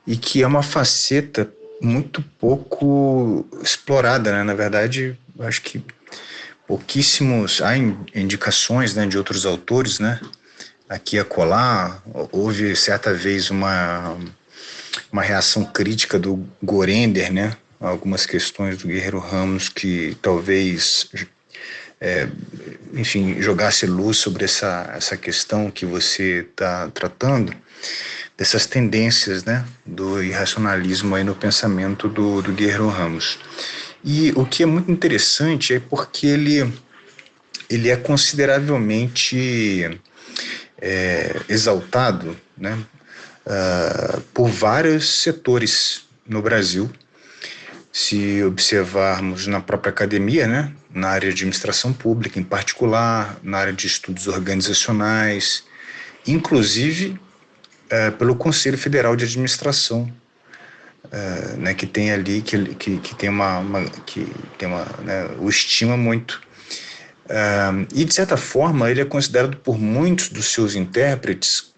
e que é uma faceta muito pouco explorada, né? Na verdade, acho que há indicações, né, de outros autores, né, aqui e acolá. Houve certa vez uma reação crítica do Gorender, né, a algumas questões do Guerreiro Ramos que talvez jogasse luz sobre essa questão que você está tratando, dessas tendências, né, do irracionalismo aí no pensamento do Guerreiro Ramos. E o que é muito interessante é porque ele é consideravelmente exaltado, né, por vários setores no Brasil. Se observarmos na própria academia, né, na área de administração pública em particular, na área de estudos organizacionais, inclusive pelo Conselho Federal de Administração, né, que tem ali, que tem o estima muito. E, de certa forma, ele é considerado por muitos dos seus intérpretes,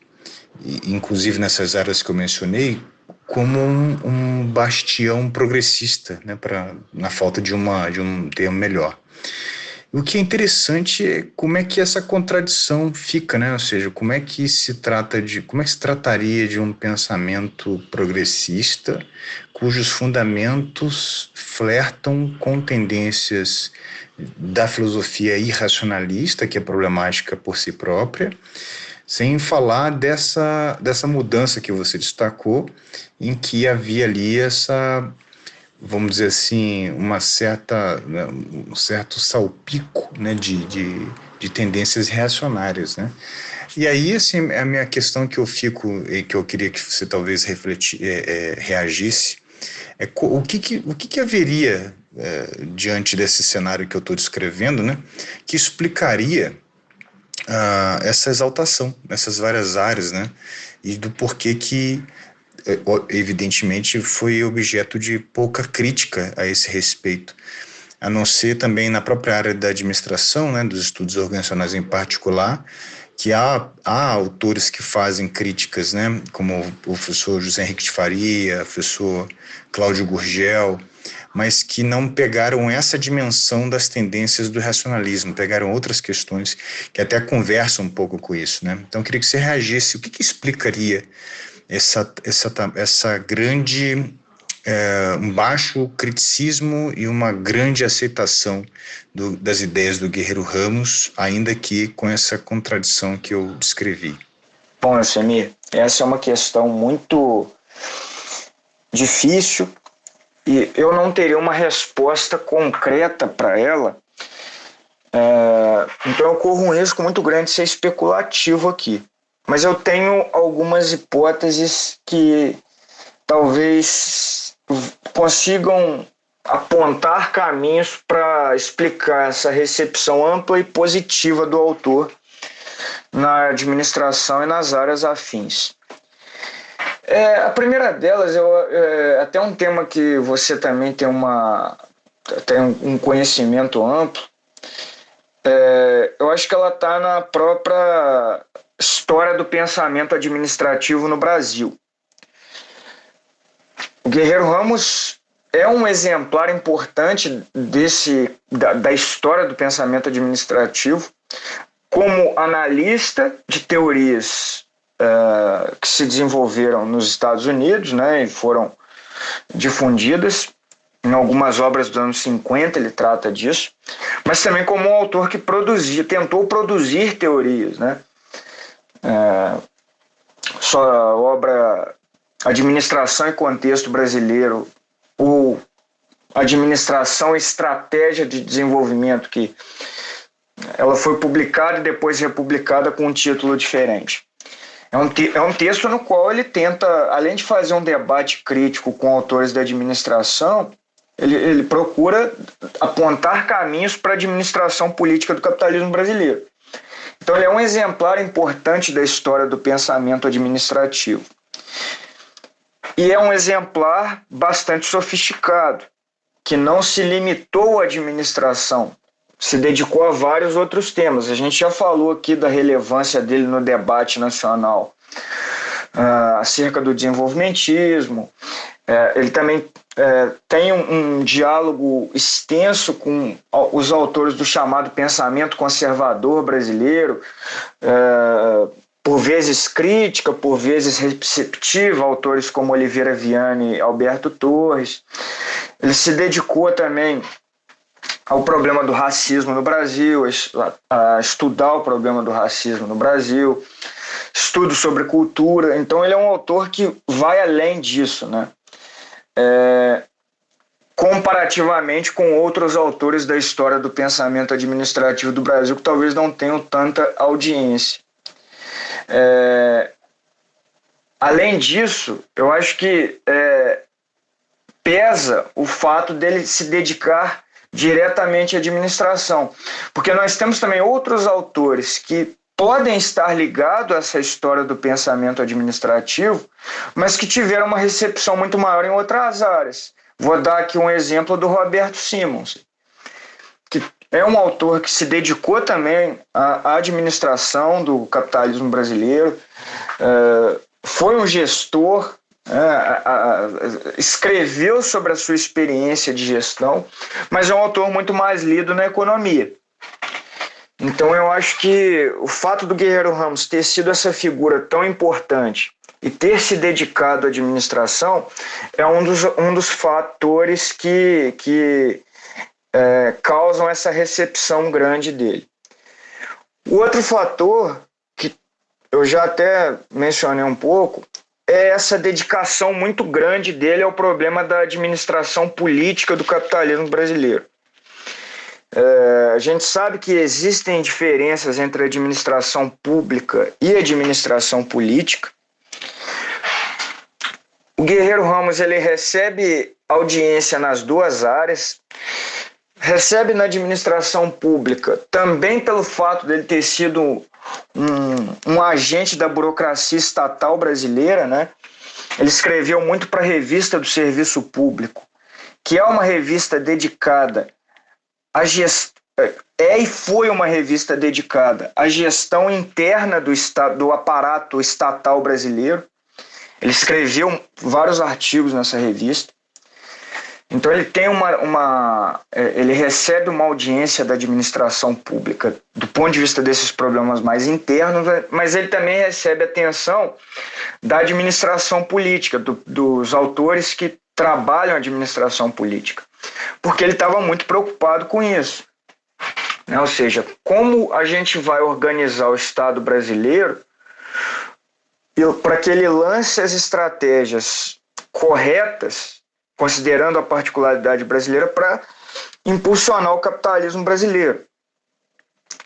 inclusive nessas áreas que eu mencionei, como um bastião progressista, né, na falta de um termo melhor. O que é interessante é como é que essa contradição fica, né? Ou seja, como é que se trataria de um pensamento progressista cujos fundamentos flertam com tendências da filosofia irracionalista, que é problemática por si própria, sem falar dessa mudança que você destacou, em que havia ali vamos dizer assim, um certo salpico, né, de tendências reacionárias, né? E aí, assim, a minha questão que eu queria que você talvez reagisse, o que haveria diante desse cenário que eu estou descrevendo, né, que explicaria essa exaltação nessas várias áreas, né, e do porquê que evidentemente foi objeto de pouca crítica a esse respeito, a não ser também na própria área da administração, né, dos estudos organizacionais em particular, que há autores que fazem críticas, né, como o professor José Henrique de Faria, o professor Cláudio Gurgel, mas que não pegaram essa dimensão das tendências do racionalismo, pegaram outras questões que até conversam um pouco com isso, né? Então eu queria que você reagisse, o que explicaria essa grande, um baixo criticismo e uma grande aceitação das ideias do Guerreiro Ramos, ainda que com essa contradição que eu descrevi? Bom, Elcemir, essa é uma questão muito difícil e eu não teria uma resposta concreta para ela. Então eu corro um risco muito grande de ser especulativo aqui. Mas eu tenho algumas hipóteses que talvez consigam apontar caminhos para explicar essa recepção ampla e positiva do autor na administração e nas áreas afins. A primeira delas é até um tema que você também tem um conhecimento amplo. Eu acho que ela está na própria história do pensamento administrativo no Brasil. O Guerreiro Ramos é um exemplar importante da história do pensamento administrativo como analista de teorias que se desenvolveram nos Estados Unidos, né, e foram difundidas. Em algumas obras dos anos 50 ele trata disso, mas também como um autor que tentou produzir teorias, né? Sua obra Administração e Contexto Brasileiro, ou Administração e Estratégia de Desenvolvimento, que ela foi publicada e depois republicada com um título diferente. É um texto no qual ele tenta, além de fazer um debate crítico com autores da administração, ele procura apontar caminhos para a administração política do capitalismo brasileiro. Então ele é um exemplar importante da história do pensamento administrativo. E é um exemplar bastante sofisticado, que não se limitou à administração, se dedicou a vários outros temas. A gente já falou aqui da relevância dele no debate nacional acerca do desenvolvimentismo. Ele também tem um diálogo extenso com os autores do chamado pensamento conservador brasileiro, por vezes crítica, por vezes receptiva, autores como Oliveira Viana e Alberto Torres. Ele se dedicou também ao problema do racismo no Brasil, a estudar o problema do racismo no Brasil, estudo sobre cultura. Então ele é um autor que vai além disso, né? Comparativamente com outros autores da história do pensamento administrativo do Brasil que talvez não tenham tanta audiência. Além disso, eu acho que pesa o fato dele se dedicar diretamente à administração, porque nós temos também outros autores que podem estar ligados a essa história do pensamento administrativo, mas que tiveram uma recepção muito maior em outras áreas. Vou dar aqui um exemplo do Roberto Simons, que é um autor que se dedicou também à administração do capitalismo brasileiro, foi um gestor, escreveu sobre a sua experiência de gestão, mas é um autor muito mais lido na economia. Então eu acho que o fato do Guerreiro Ramos ter sido essa figura tão importante e ter se dedicado à administração é um dos fatores que causam essa recepção grande dele. O outro fator, que eu já até mencionei um pouco, é essa dedicação muito grande dele ao problema da administração política do capitalismo brasileiro. A gente sabe que existem diferenças entre a administração pública e a administração política. O Guerreiro Ramos ele recebe audiência nas duas áreas, recebe na administração pública também pelo fato dele ter sido um agente da burocracia estatal brasileira, né? Ele escreveu muito para a Revista do Serviço Público, que é uma revista dedicada à gestão, e foi uma revista dedicada à gestão interna do aparato estatal brasileiro. Ele escreveu vários artigos nessa revista. Então ele tem ele recebe uma audiência da administração pública do ponto de vista desses problemas mais internos, mas ele também recebe atenção da administração política, dos autores que trabalham a administração política, porque ele estava muito preocupado com isso. Ou seja, como a gente vai organizar o Estado brasileiro para que ele lance as estratégias corretas, considerando a particularidade brasileira, para impulsionar o capitalismo brasileiro.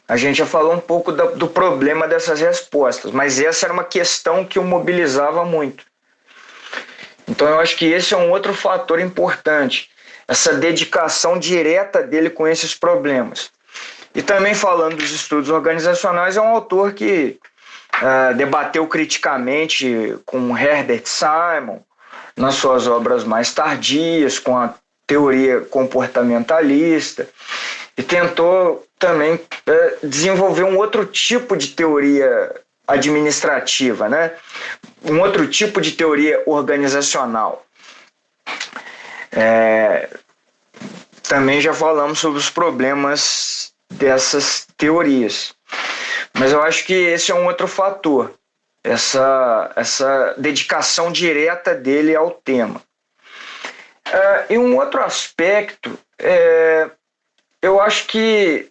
A gente já falou um pouco do problema dessas respostas, mas essa era uma questão que o mobilizava muito. Então eu acho que esse é um outro fator importante, essa dedicação direta dele com esses problemas. E também falando dos estudos organizacionais, é um autor que debateu criticamente com Herbert Simon, nas suas obras mais tardias, com a teoria comportamentalista, e tentou também desenvolver um outro tipo de teoria administrativa, né? Um outro tipo de teoria organizacional. Também já falamos sobre os problemas dessas teorias, mas eu acho que esse é um outro fator, essa dedicação direta dele ao tema. E um outro aspecto, eu acho que,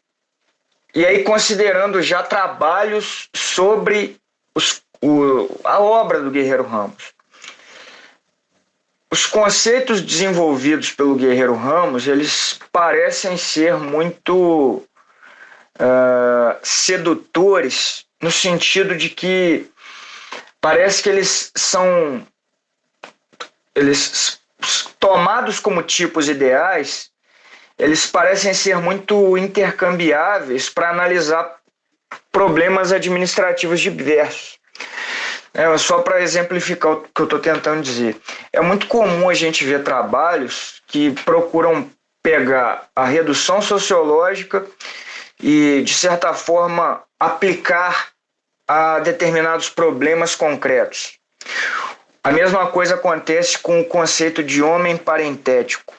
e aí considerando já trabalhos sobre a obra do Guerreiro Ramos, os conceitos desenvolvidos pelo Guerreiro Ramos, eles parecem ser muito sedutores, no sentido de que parece que eles tomados como tipos ideais, eles parecem ser muito intercambiáveis para analisar problemas administrativos diversos. Só para exemplificar o que eu estou tentando dizer. É muito comum a gente ver trabalhos que procuram pegar a redução sociológica e, de certa forma, aplicar a determinados problemas concretos. A mesma coisa acontece com o conceito de homem parentético.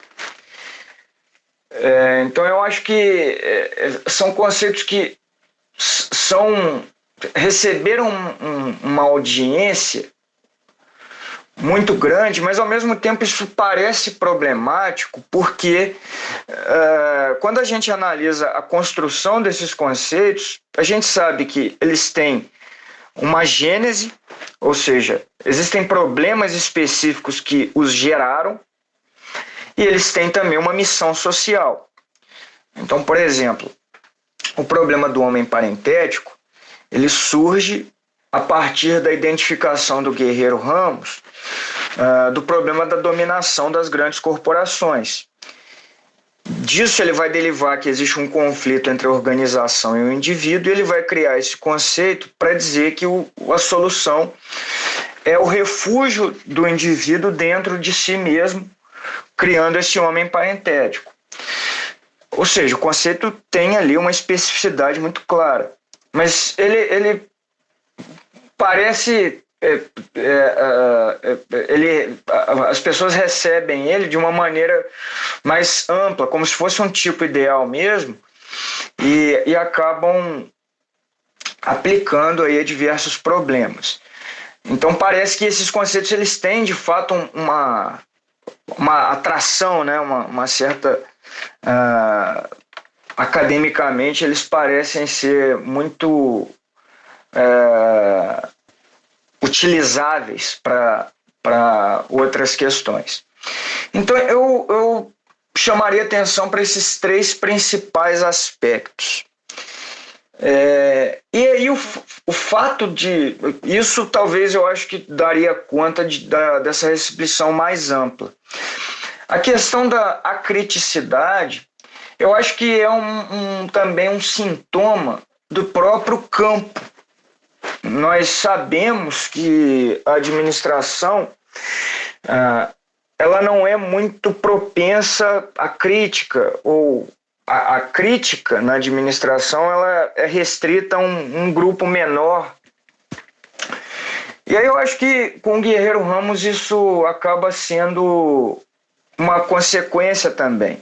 Então eu acho que são conceitos que receberam uma audiência muito grande, mas ao mesmo tempo isso parece problemático, porque quando a gente analisa a construção desses conceitos, a gente sabe que eles têm uma gênese, ou seja, existem problemas específicos que os geraram, e eles têm também uma missão social. Então, por exemplo, o problema do homem parentético, ele surge a partir da identificação do Guerreiro Ramos do problema da dominação das grandes corporações. Disso ele vai derivar que existe um conflito entre a organização e o indivíduo, e ele vai criar esse conceito para dizer que a solução é o refúgio do indivíduo dentro de si mesmo, criando esse homem parentético. Ou seja, o conceito tem ali uma especificidade muito clara, mas ele parece... as pessoas recebem ele de uma maneira mais ampla, como se fosse um tipo ideal mesmo, e acabam aplicando aí a diversos problemas. Então parece que esses conceitos eles têm de fato uma atração, né? uma certa... academicamente eles parecem ser muito utilizáveis para outras questões. Então eu chamaria atenção para esses três principais aspectos. E aí o fato de... Isso talvez eu acho que daria conta dessa recepção mais ampla. A questão da acriticidade, eu acho que é também um sintoma do próprio campo. Nós sabemos que a administração ela não é muito propensa à crítica, ou a crítica na administração ela é restrita a um grupo menor. E aí eu acho que com o Guerreiro Ramos isso acaba sendo uma consequência também.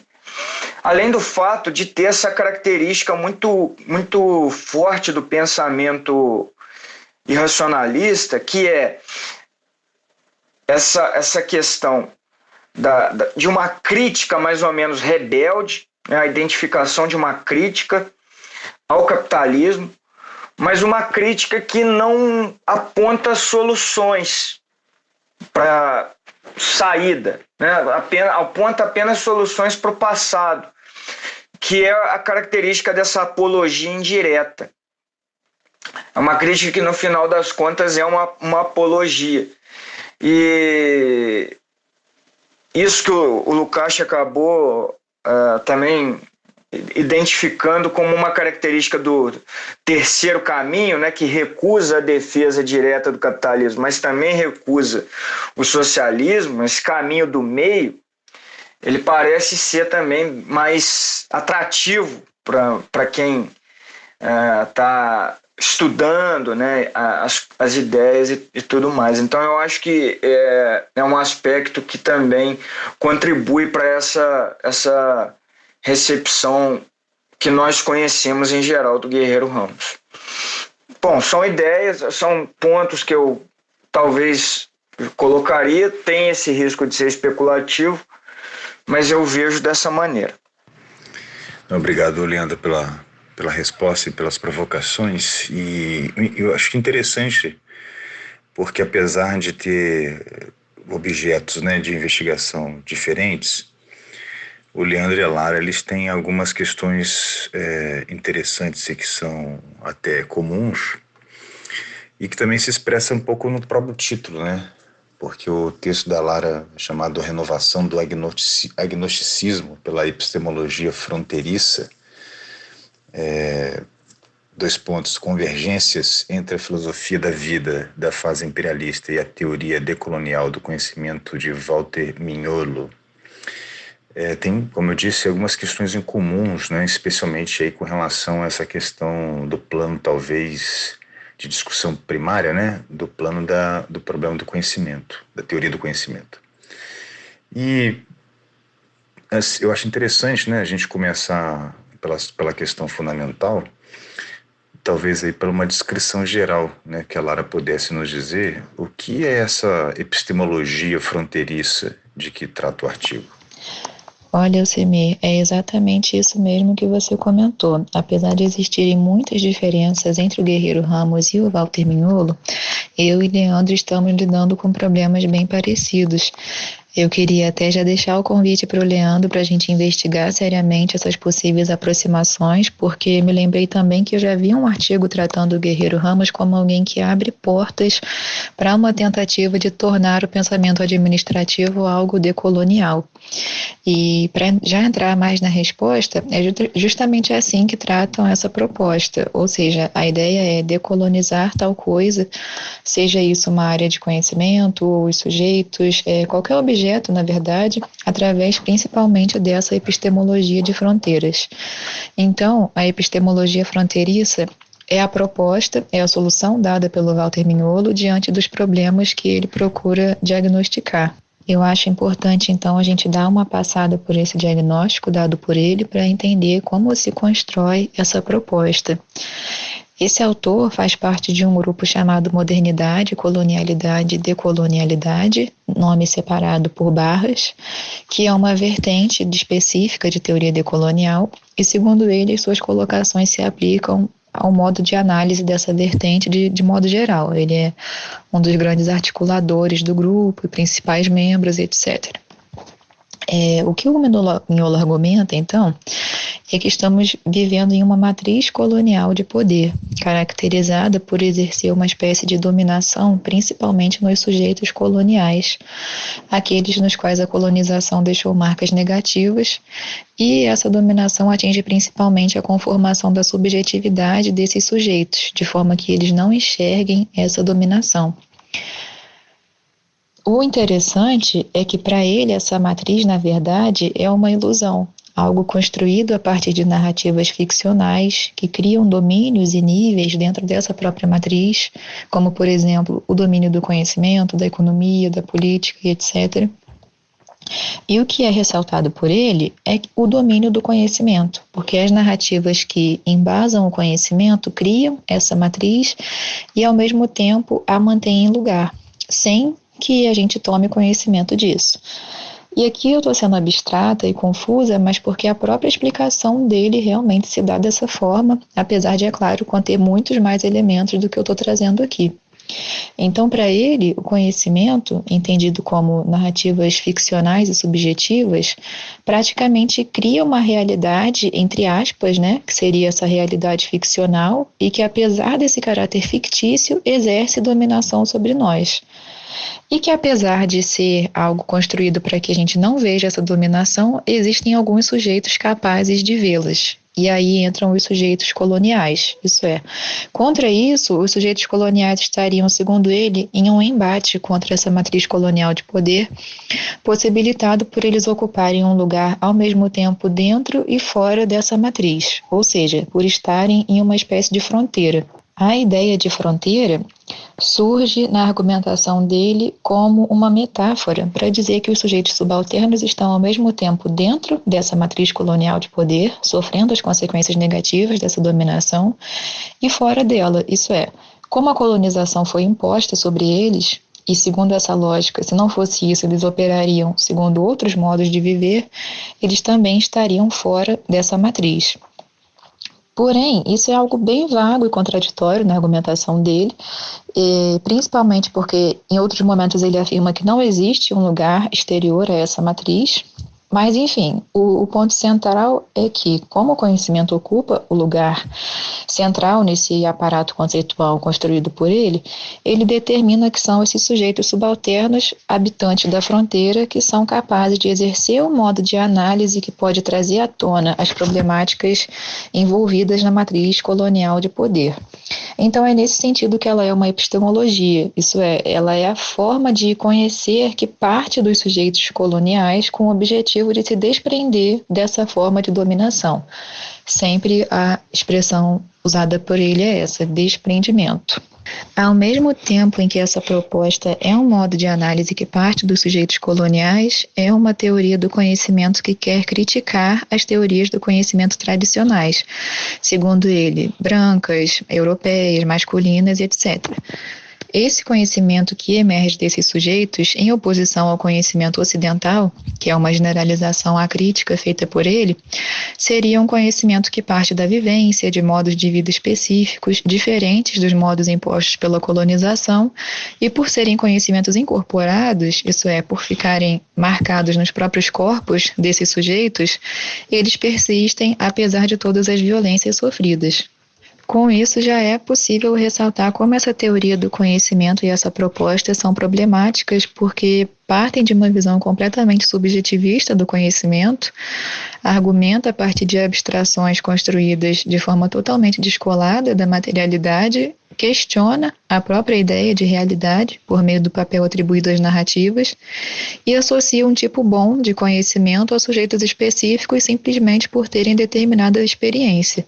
Além do fato de ter essa característica muito, muito forte do pensamento irracionalista, que é essa questão de uma crítica mais ou menos rebelde, né, a identificação de uma crítica ao capitalismo, mas uma crítica que não aponta soluções para saída, né? Aponta apenas soluções para o passado, que é a característica dessa apologia indireta. É uma crítica que, no final das contas, é uma apologia. E isso que o Lukács acabou também identificando como uma característica do terceiro caminho, né, que recusa a defesa direta do capitalismo, mas também recusa o socialismo, esse caminho do meio, ele parece ser também mais atrativo para quem está estudando, né, as ideias e tudo mais. Então eu acho que é um aspecto que também contribui para essa recepção que nós conhecemos em geral do Guerreiro Ramos. Bom, são ideias, são pontos que eu talvez colocaria, tem esse risco de ser especulativo, mas eu vejo dessa maneira. Obrigado, Leandro, pela resposta e pelas provocações. E eu acho que interessante, porque apesar de ter objetos, né, de investigação diferentes, o Leandro e a Lara, eles têm algumas questões interessantes e que são até comuns e que também se expressam um pouco no próprio título, né? Porque o texto da Lara, chamado Renovação do Agnosticismo pela Epistemologia Fronteiriça, convergências entre a filosofia da vida da fase imperialista e a teoria decolonial do conhecimento, de Walter Mignolo, tem, como eu disse, algumas questões em comuns, né, especialmente aí com relação a essa questão do plano, talvez, de discussão primária, né, do plano do problema do conhecimento, da teoria do conhecimento. E eu acho interessante, né, a gente começar pela questão fundamental, talvez aí por uma descrição geral, né, que a Lara pudesse nos dizer o que é essa epistemologia fronteiriça de que trata o artigo. Olha, Elcemir, é exatamente isso mesmo que você comentou. Apesar de existirem muitas diferenças entre o Guerreiro Ramos e o Walter Mignolo, eu e Leandro estamos lidando com problemas bem parecidos. Eu queria até já deixar o convite para o Leandro para a gente investigar seriamente essas possíveis aproximações, porque me lembrei também que eu já vi um artigo tratando o Guerreiro Ramos como alguém que abre portas para uma tentativa de tornar o pensamento administrativo algo decolonial. E para já entrar mais na resposta, é justamente assim que tratam essa proposta, ou seja, a ideia é decolonizar tal coisa, seja isso uma área de conhecimento, ou os sujeitos, qualquer objeto, na verdade, através principalmente dessa epistemologia de fronteiras. Então, a epistemologia fronteiriça é a proposta, é a solução dada pelo Walter Mignolo diante dos problemas que ele procura diagnosticar. Eu acho importante, então, a gente dar uma passada por esse diagnóstico dado por ele para entender como se constrói essa proposta. Esse autor faz parte de um grupo chamado Modernidade, Colonialidade e Decolonialidade, nome separado por barras, que é uma vertente específica de teoria decolonial, e segundo ele, suas colocações se aplicam ao modo de análise dessa vertente de modo geral. Ele é um dos grandes articuladores do grupo, principais membros, etc. O que o Mignolo argumenta, então, é que estamos vivendo em uma matriz colonial de poder, caracterizada por exercer uma espécie de dominação, principalmente nos sujeitos coloniais, aqueles nos quais a colonização deixou marcas negativas, e essa dominação atinge principalmente a conformação da subjetividade desses sujeitos, de forma que eles não enxerguem essa dominação. O interessante é que, para ele, essa matriz, na verdade, é uma ilusão, algo construído a partir de narrativas ficcionais que criam domínios e níveis dentro dessa própria matriz, como, por exemplo, o domínio do conhecimento, da economia, da política e etc. E o que é ressaltado por ele é o domínio do conhecimento, porque as narrativas que embasam o conhecimento criam essa matriz e, ao mesmo tempo, a mantêm em lugar, sem que a gente tome conhecimento disso. E aqui eu estou sendo abstrata e confusa, mas porque a própria explicação dele realmente se dá dessa forma, apesar de, é claro, conter muitos mais elementos do que eu estou trazendo aqui. Então, para ele, o conhecimento, entendido como narrativas ficcionais e subjetivas, praticamente cria uma realidade, entre aspas, né, que seria essa realidade ficcional e que, apesar desse caráter fictício, exerce dominação sobre nós. E que, apesar de ser algo construído para que a gente não veja essa dominação, existem alguns sujeitos capazes de vê-las. E aí entram os sujeitos coloniais, isso é. Contra isso, os sujeitos coloniais estariam, segundo ele, em um embate contra essa matriz colonial de poder, possibilitado por eles ocuparem um lugar ao mesmo tempo dentro e fora dessa matriz, ou seja, por estarem em uma espécie de fronteira. A ideia de fronteira surge na argumentação dele como uma metáfora para dizer que os sujeitos subalternos estão ao mesmo tempo dentro dessa matriz colonial de poder, sofrendo as consequências negativas dessa dominação, e fora dela, isso é, como a colonização foi imposta sobre eles, e segundo essa lógica, se não fosse isso, eles operariam segundo outros modos de viver, eles também estariam fora dessa matriz. Porém, isso é algo bem vago e contraditório na argumentação dele, principalmente porque em outros momentos ele afirma que não existe um lugar exterior a essa matriz. Mas, enfim, o ponto central é que, como o conhecimento ocupa o lugar central nesse aparato conceitual construído por ele determina que são esses sujeitos subalternos, habitantes da fronteira, que são capazes de exercer um modo de análise que pode trazer à tona as problemáticas envolvidas na matriz colonial de poder. Então, é nesse sentido que ela é uma epistemologia, isso é, ela é a forma de conhecer que parte dos sujeitos coloniais com o objetivo de se desprender dessa forma de dominação. Sempre a expressão usada por ele é essa, desprendimento. Ao mesmo tempo em que essa proposta é um modo de análise que parte dos sujeitos coloniais, é uma teoria do conhecimento que quer criticar as teorias do conhecimento tradicionais, segundo ele, brancas, europeias, masculinas, etc. Esse conhecimento que emerge desses sujeitos, em oposição ao conhecimento ocidental, que é uma generalização acrítica feita por ele, seria um conhecimento que parte da vivência, de modos de vida específicos, diferentes dos modos impostos pela colonização, e por serem conhecimentos incorporados, isso é, por ficarem marcados nos próprios corpos desses sujeitos, eles persistem apesar de todas as violências sofridas. Com isso, já é possível ressaltar como essa teoria do conhecimento e essa proposta são problemáticas porque partem de uma visão completamente subjetivista do conhecimento, argumenta a partir de abstrações construídas de forma totalmente descolada da materialidade, questiona a própria ideia de realidade por meio do papel atribuído às narrativas e associa um tipo bom de conhecimento a sujeitos específicos simplesmente por terem determinada experiência.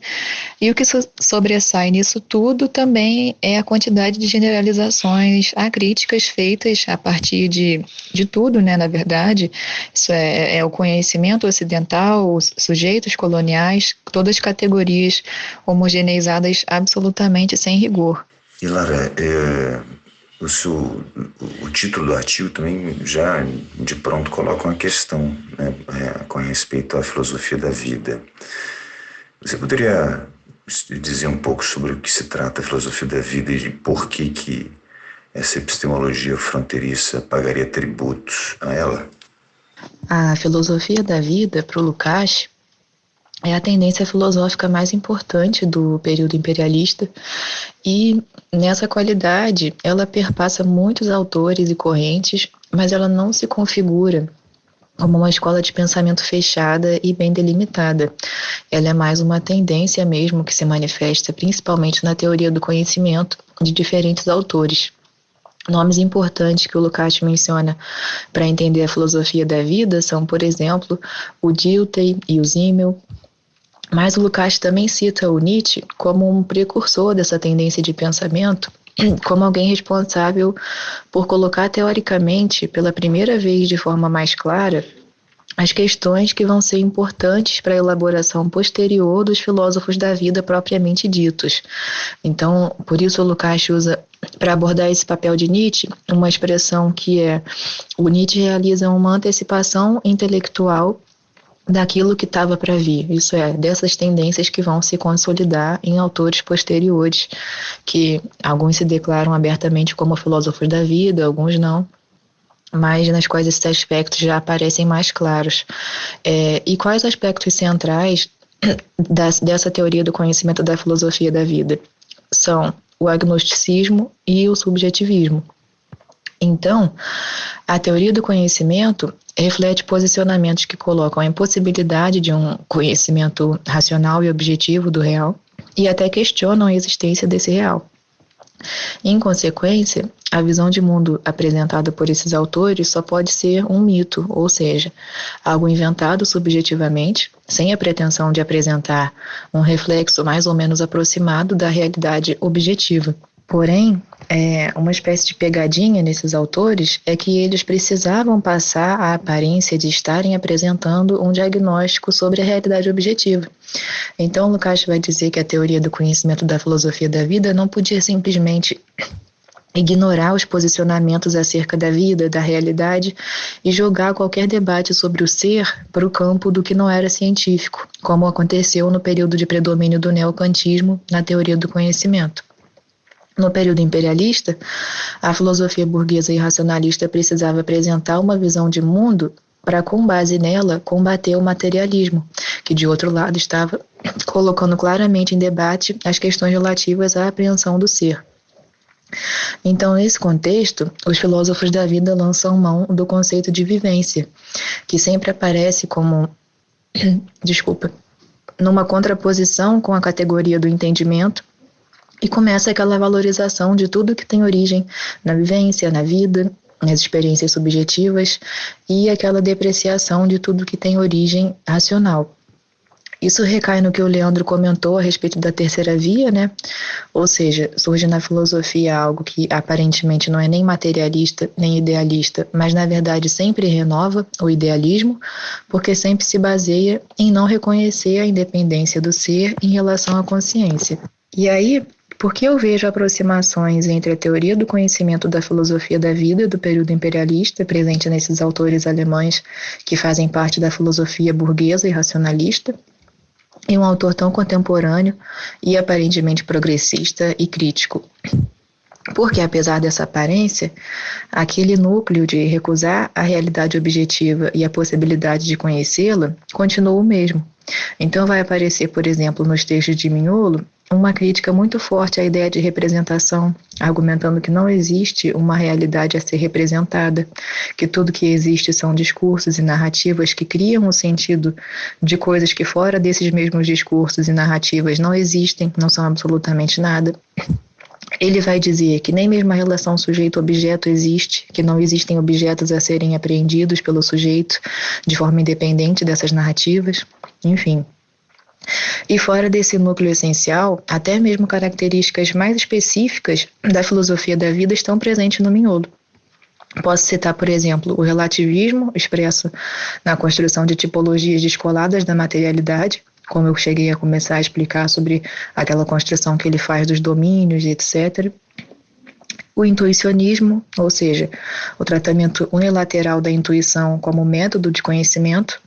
E o que sobressai nisso tudo também é a quantidade de generalizações acríticas feitas a partir de tudo, né, na verdade. Isso é o conhecimento ocidental, os sujeitos coloniais, todas as categorias homogeneizadas absolutamente sem rigor. E Lara, o título do artigo também já de pronto coloca uma questão, né, com respeito à filosofia da vida. Você poderia dizer um pouco sobre o que se trata a filosofia da vida e por que essa epistemologia fronteiriça pagaria tributos a ela? A filosofia da vida, para o Lukács, é a tendência filosófica mais importante do período imperialista e, nessa qualidade, ela perpassa muitos autores e correntes, mas ela não se configura como uma escola de pensamento fechada e bem delimitada. Ela é mais uma tendência mesmo que se manifesta principalmente na teoria do conhecimento de diferentes autores. Nomes importantes que o Lukács menciona para entender a filosofia da vida são, por exemplo, o Dilthey e o Simmel, mas o Lukács também cita o Nietzsche como um precursor dessa tendência de pensamento, como alguém responsável por colocar teoricamente, pela primeira vez de forma mais clara, as questões que vão ser importantes para a elaboração posterior dos filósofos da vida propriamente ditos. Então, por isso o Lukács usa, para abordar esse papel de Nietzsche, uma expressão que é: o Nietzsche realiza uma antecipação intelectual daquilo que estava para vir, isso é, dessas tendências que vão se consolidar em autores posteriores, que alguns se declaram abertamente como filósofos da vida, alguns não, mas nas quais esses aspectos já aparecem mais claros. E quais aspectos centrais dessa teoria do conhecimento da filosofia da vida? São o agnosticismo e o subjetivismo. Então, a teoria do conhecimento reflete posicionamentos que colocam a impossibilidade de um conhecimento racional e objetivo do real e até questionam a existência desse real. Em consequência, a visão de mundo apresentada por esses autores só pode ser um mito, ou seja, algo inventado subjetivamente, sem a pretensão de apresentar um reflexo mais ou menos aproximado da realidade objetiva. Porém, uma espécie de pegadinha nesses autores é que eles precisavam passar a aparência de estarem apresentando um diagnóstico sobre a realidade objetiva. Então, Lukács vai dizer que a teoria do conhecimento da filosofia da vida não podia simplesmente ignorar os posicionamentos acerca da vida, da realidade, e jogar qualquer debate sobre o ser para o campo do que não era científico, como aconteceu no período de predomínio do neocantismo na teoria do conhecimento. No período imperialista, a filosofia burguesa e racionalista precisava apresentar uma visão de mundo para, com base nela, combater o materialismo, que, de outro lado, estava colocando claramente em debate as questões relativas à apreensão do ser. Então, nesse contexto, os filósofos da vida lançam mão do conceito de vivência, que sempre aparece como, numa contraposição com a categoria do entendimento, e começa aquela valorização de tudo que tem origem na vivência, na vida, nas experiências subjetivas, e aquela depreciação de tudo que tem origem racional. Isso recai no que o Leandro comentou a respeito da terceira via, né? Ou seja, surge na filosofia algo que aparentemente não é nem materialista, nem idealista, mas na verdade sempre renova o idealismo, porque sempre se baseia em não reconhecer a independência do ser em relação à consciência. E aí, por que eu vejo aproximações entre a teoria do conhecimento da filosofia da vida do período imperialista, presente nesses autores alemães que fazem parte da filosofia burguesa e racionalista, e um autor tão contemporâneo e aparentemente progressista e crítico? Porque, apesar dessa aparência, aquele núcleo de recusar a realidade objetiva e a possibilidade de conhecê-la continua o mesmo. Então vai aparecer, por exemplo, nos textos de Mignolo, uma crítica muito forte à ideia de representação, argumentando que não existe uma realidade a ser representada, que tudo que existe são discursos e narrativas que criam o sentido de coisas que fora desses mesmos discursos e narrativas não existem, não são absolutamente nada. Ele vai dizer que nem mesmo a relação sujeito-objeto existe, que não existem objetos a serem apreendidos pelo sujeito de forma independente dessas narrativas, enfim. E fora desse núcleo essencial, até mesmo características mais específicas da filosofia da vida estão presentes no Mignolo. Posso citar, por exemplo, o relativismo, expresso na construção de tipologias descoladas da materialidade, como eu cheguei a começar a explicar sobre aquela construção que ele faz dos domínios, etc. O intuicionismo, ou seja, o tratamento unilateral da intuição como método de conhecimento,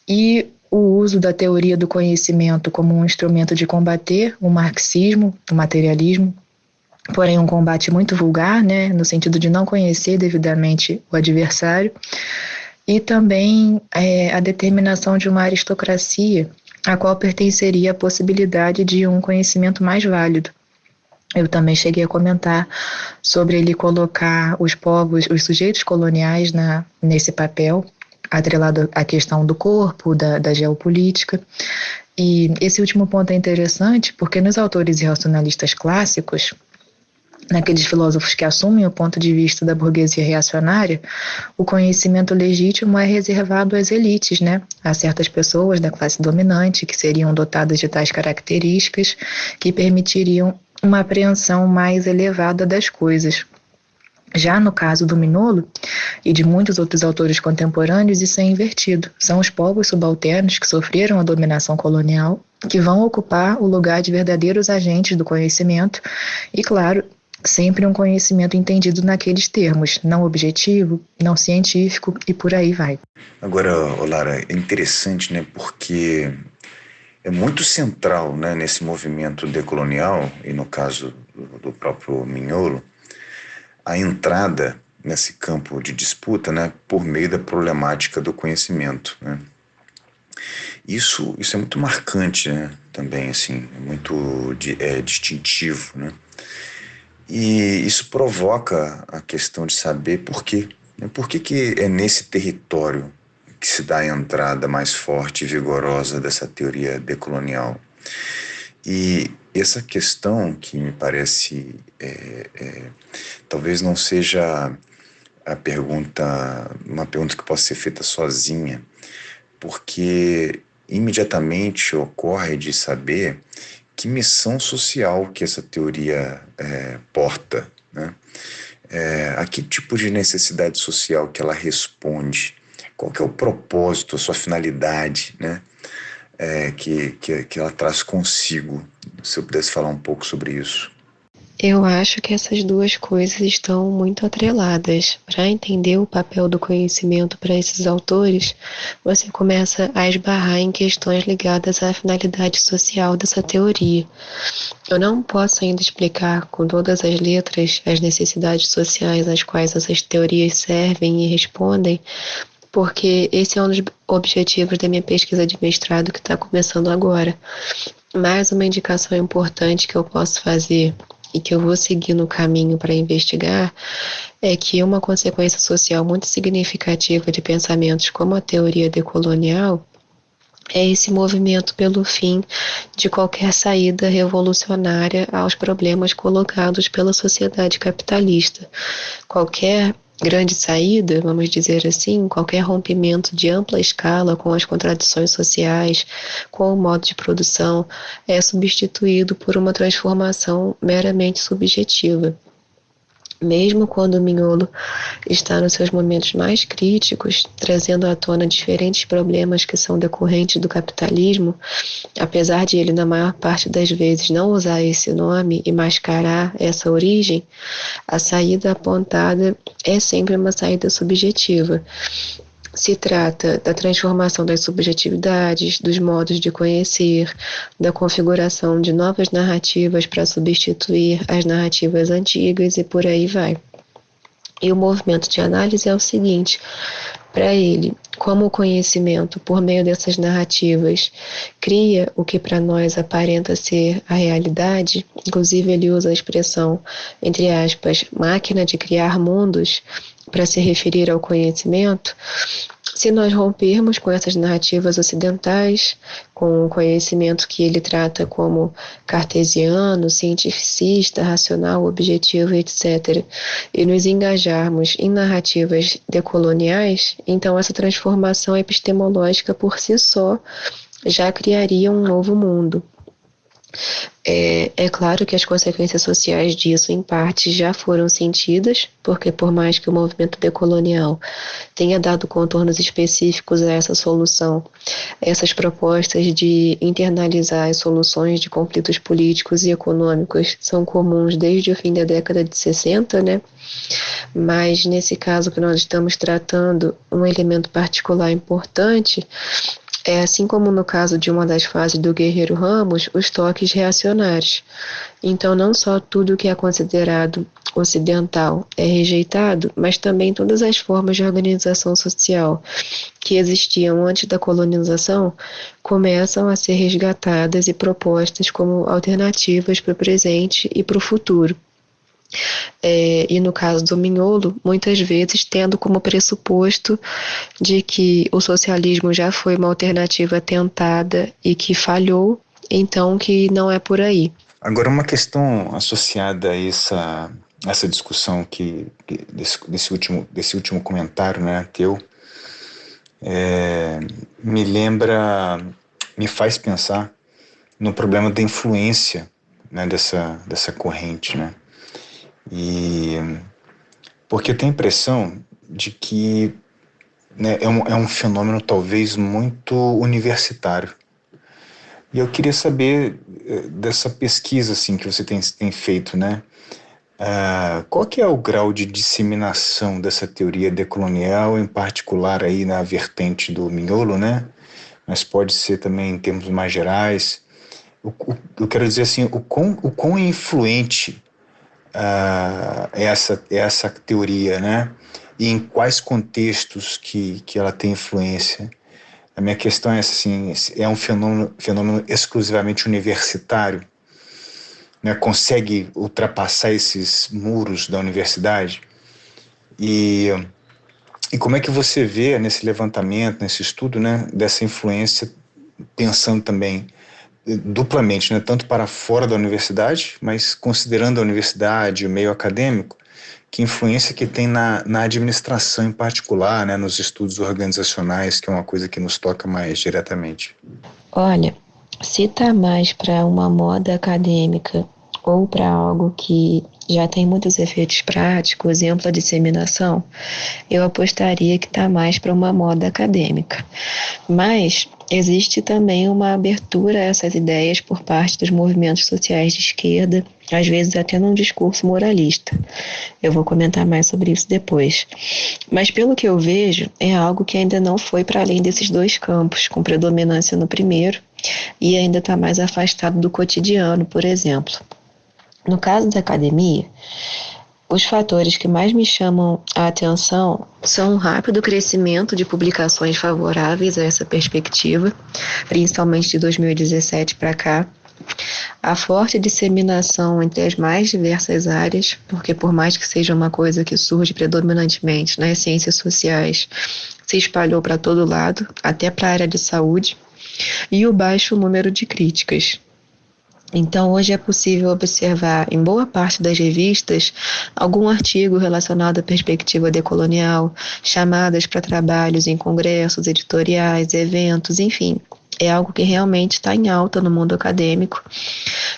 e o uso da teoria do conhecimento como um instrumento de combater o marxismo, o materialismo, porém um combate muito vulgar, né, no sentido de não conhecer devidamente o adversário, e também a determinação de uma aristocracia a qual pertenceria a possibilidade de um conhecimento mais válido. Eu também cheguei a comentar sobre ele colocar os povos, os sujeitos coloniais nesse papel, atrelado à questão do corpo, da geopolítica. E esse último ponto é interessante porque nos autores racionalistas clássicos, naqueles filósofos que assumem o ponto de vista da burguesia reacionária, o conhecimento legítimo é reservado às elites, né? A certas pessoas da classe dominante que seriam dotadas de tais características que permitiriam uma apreensão mais elevada das coisas. Já no caso do Mignolo e de muitos outros autores contemporâneos, isso é invertido. São os povos subalternos que sofreram a dominação colonial que vão ocupar o lugar de verdadeiros agentes do conhecimento e, claro, sempre um conhecimento entendido naqueles termos, não objetivo, não científico e por aí vai. Agora, Lara, é interessante, né, porque é muito central, né, nesse movimento decolonial, e no caso do próprio Mignolo, a entrada nesse campo de disputa, né, por meio da problemática do conhecimento, né. Isso é muito marcante, né, também, assim, é muito distintivo, né. E isso provoca a questão de saber por quê, né, por que é nesse território que se dá a entrada mais forte e vigorosa dessa teoria decolonial. E essa questão que me parece talvez não seja uma pergunta que possa ser feita sozinha, porque imediatamente ocorre de saber que missão social que essa teoria porta, né? A que tipo de necessidade social que ela responde, qual que é o propósito, a sua finalidade, né? Que ela traz consigo. Se eu pudesse falar um pouco sobre isso. Eu acho que essas duas coisas estão muito atreladas. Para entender o papel do conhecimento para esses autores, você começa a esbarrar em questões ligadas à finalidade social dessa teoria. Eu não posso ainda explicar com todas as letras as necessidades sociais às quais essas teorias servem e respondem, porque esse é um dos objetivos da minha pesquisa de mestrado que está começando agora. Mas uma indicação importante que eu posso fazer e que eu vou seguir no caminho para investigar é que uma consequência social muito significativa de pensamentos como a teoria decolonial é esse movimento pelo fim de qualquer saída revolucionária aos problemas colocados pela sociedade capitalista. Qualquer grande saída, vamos dizer assim, qualquer rompimento de ampla escala com as contradições sociais, com o modo de produção, é substituído por uma transformação meramente subjetiva. Mesmo quando o Mignolo está nos seus momentos mais críticos, trazendo à tona diferentes problemas que são decorrentes do capitalismo, apesar de ele, na maior parte das vezes, não usar esse nome e mascarar essa origem, a saída apontada é sempre uma saída subjetiva. Se trata da transformação das subjetividades, dos modos de conhecer, da configuração de novas narrativas para substituir as narrativas antigas e por aí vai. E o movimento de análise é o seguinte: para ele, como o conhecimento, por meio dessas narrativas, cria o que para nós aparenta ser a realidade, inclusive ele usa a expressão, entre aspas, máquina de criar mundos, para se referir ao conhecimento. Se nós rompermos com essas narrativas ocidentais, com o conhecimento que ele trata como cartesiano, cientificista, racional, objetivo, etc., e nos engajarmos em narrativas decoloniais, então essa transformação epistemológica por si só já criaria um novo mundo. É claro que as consequências sociais disso, em parte, já foram sentidas, porque por mais que o movimento decolonial tenha dado contornos específicos a essa solução, essas propostas de internalizar as soluções de conflitos políticos e econômicos são comuns desde o fim da década de 60, né? Mas nesse caso que nós estamos tratando, um elemento particular importante é, assim como no caso de uma das fases do Guerreiro Ramos, os toques reacionários. Então, não só tudo que é considerado ocidental é rejeitado, mas também todas as formas de organização social que existiam antes da colonização começam a ser resgatadas e propostas como alternativas para o presente e para o futuro. E no caso do Mignolo, muitas vezes tendo como pressuposto de que o socialismo já foi uma alternativa tentada e que falhou, então que não é por aí. Agora, uma questão associada a essa discussão desse último comentário, né, teu, me faz pensar no problema da influência, né, dessa corrente, né? E, porque eu tenho a impressão de que, né, é um fenômeno talvez muito universitário. E eu queria saber dessa pesquisa assim, que você tem feito, né? Qual que é o grau de disseminação dessa teoria decolonial, em particular aí na vertente do miolo, né? Mas pode ser também em termos mais gerais. Eu quero dizer assim, o quão influente essa teoria, né? E em quais contextos que ela tem influência. A minha questão é assim, é um fenômeno exclusivamente universitário, né? Consegue ultrapassar esses muros da universidade? E como é que você vê nesse levantamento, nesse estudo, né, dessa influência, pensando também duplamente, né, tanto para fora da universidade, mas considerando a universidade, o meio acadêmico, que influência que tem na administração em particular, né, nos estudos organizacionais, que é uma coisa que nos toca mais diretamente? Olha, se tá mais para uma moda acadêmica ou para algo que já tem muitos efeitos práticos e ampla disseminação, eu apostaria que está mais para uma moda acadêmica. Mas existe também uma abertura a essas ideias por parte dos movimentos sociais de esquerda, às vezes até num discurso moralista. Eu vou comentar mais sobre isso depois. Mas pelo que eu vejo, é algo que ainda não foi para além desses dois campos, com predominância no primeiro, e ainda está mais afastado do cotidiano, por exemplo. No caso da academia, os fatores que mais me chamam a atenção são o rápido crescimento de publicações favoráveis a essa perspectiva, principalmente de 2017 para cá, a forte disseminação entre as mais diversas áreas, porque por mais que seja uma coisa que surge predominantemente nas ciências sociais, se espalhou para todo lado, até para a área de saúde, e o baixo número de críticas. Então, hoje é possível observar, em boa parte das revistas, algum artigo relacionado à perspectiva decolonial, chamadas para trabalhos em congressos, editoriais, eventos, enfim. É algo que realmente está em alta no mundo acadêmico.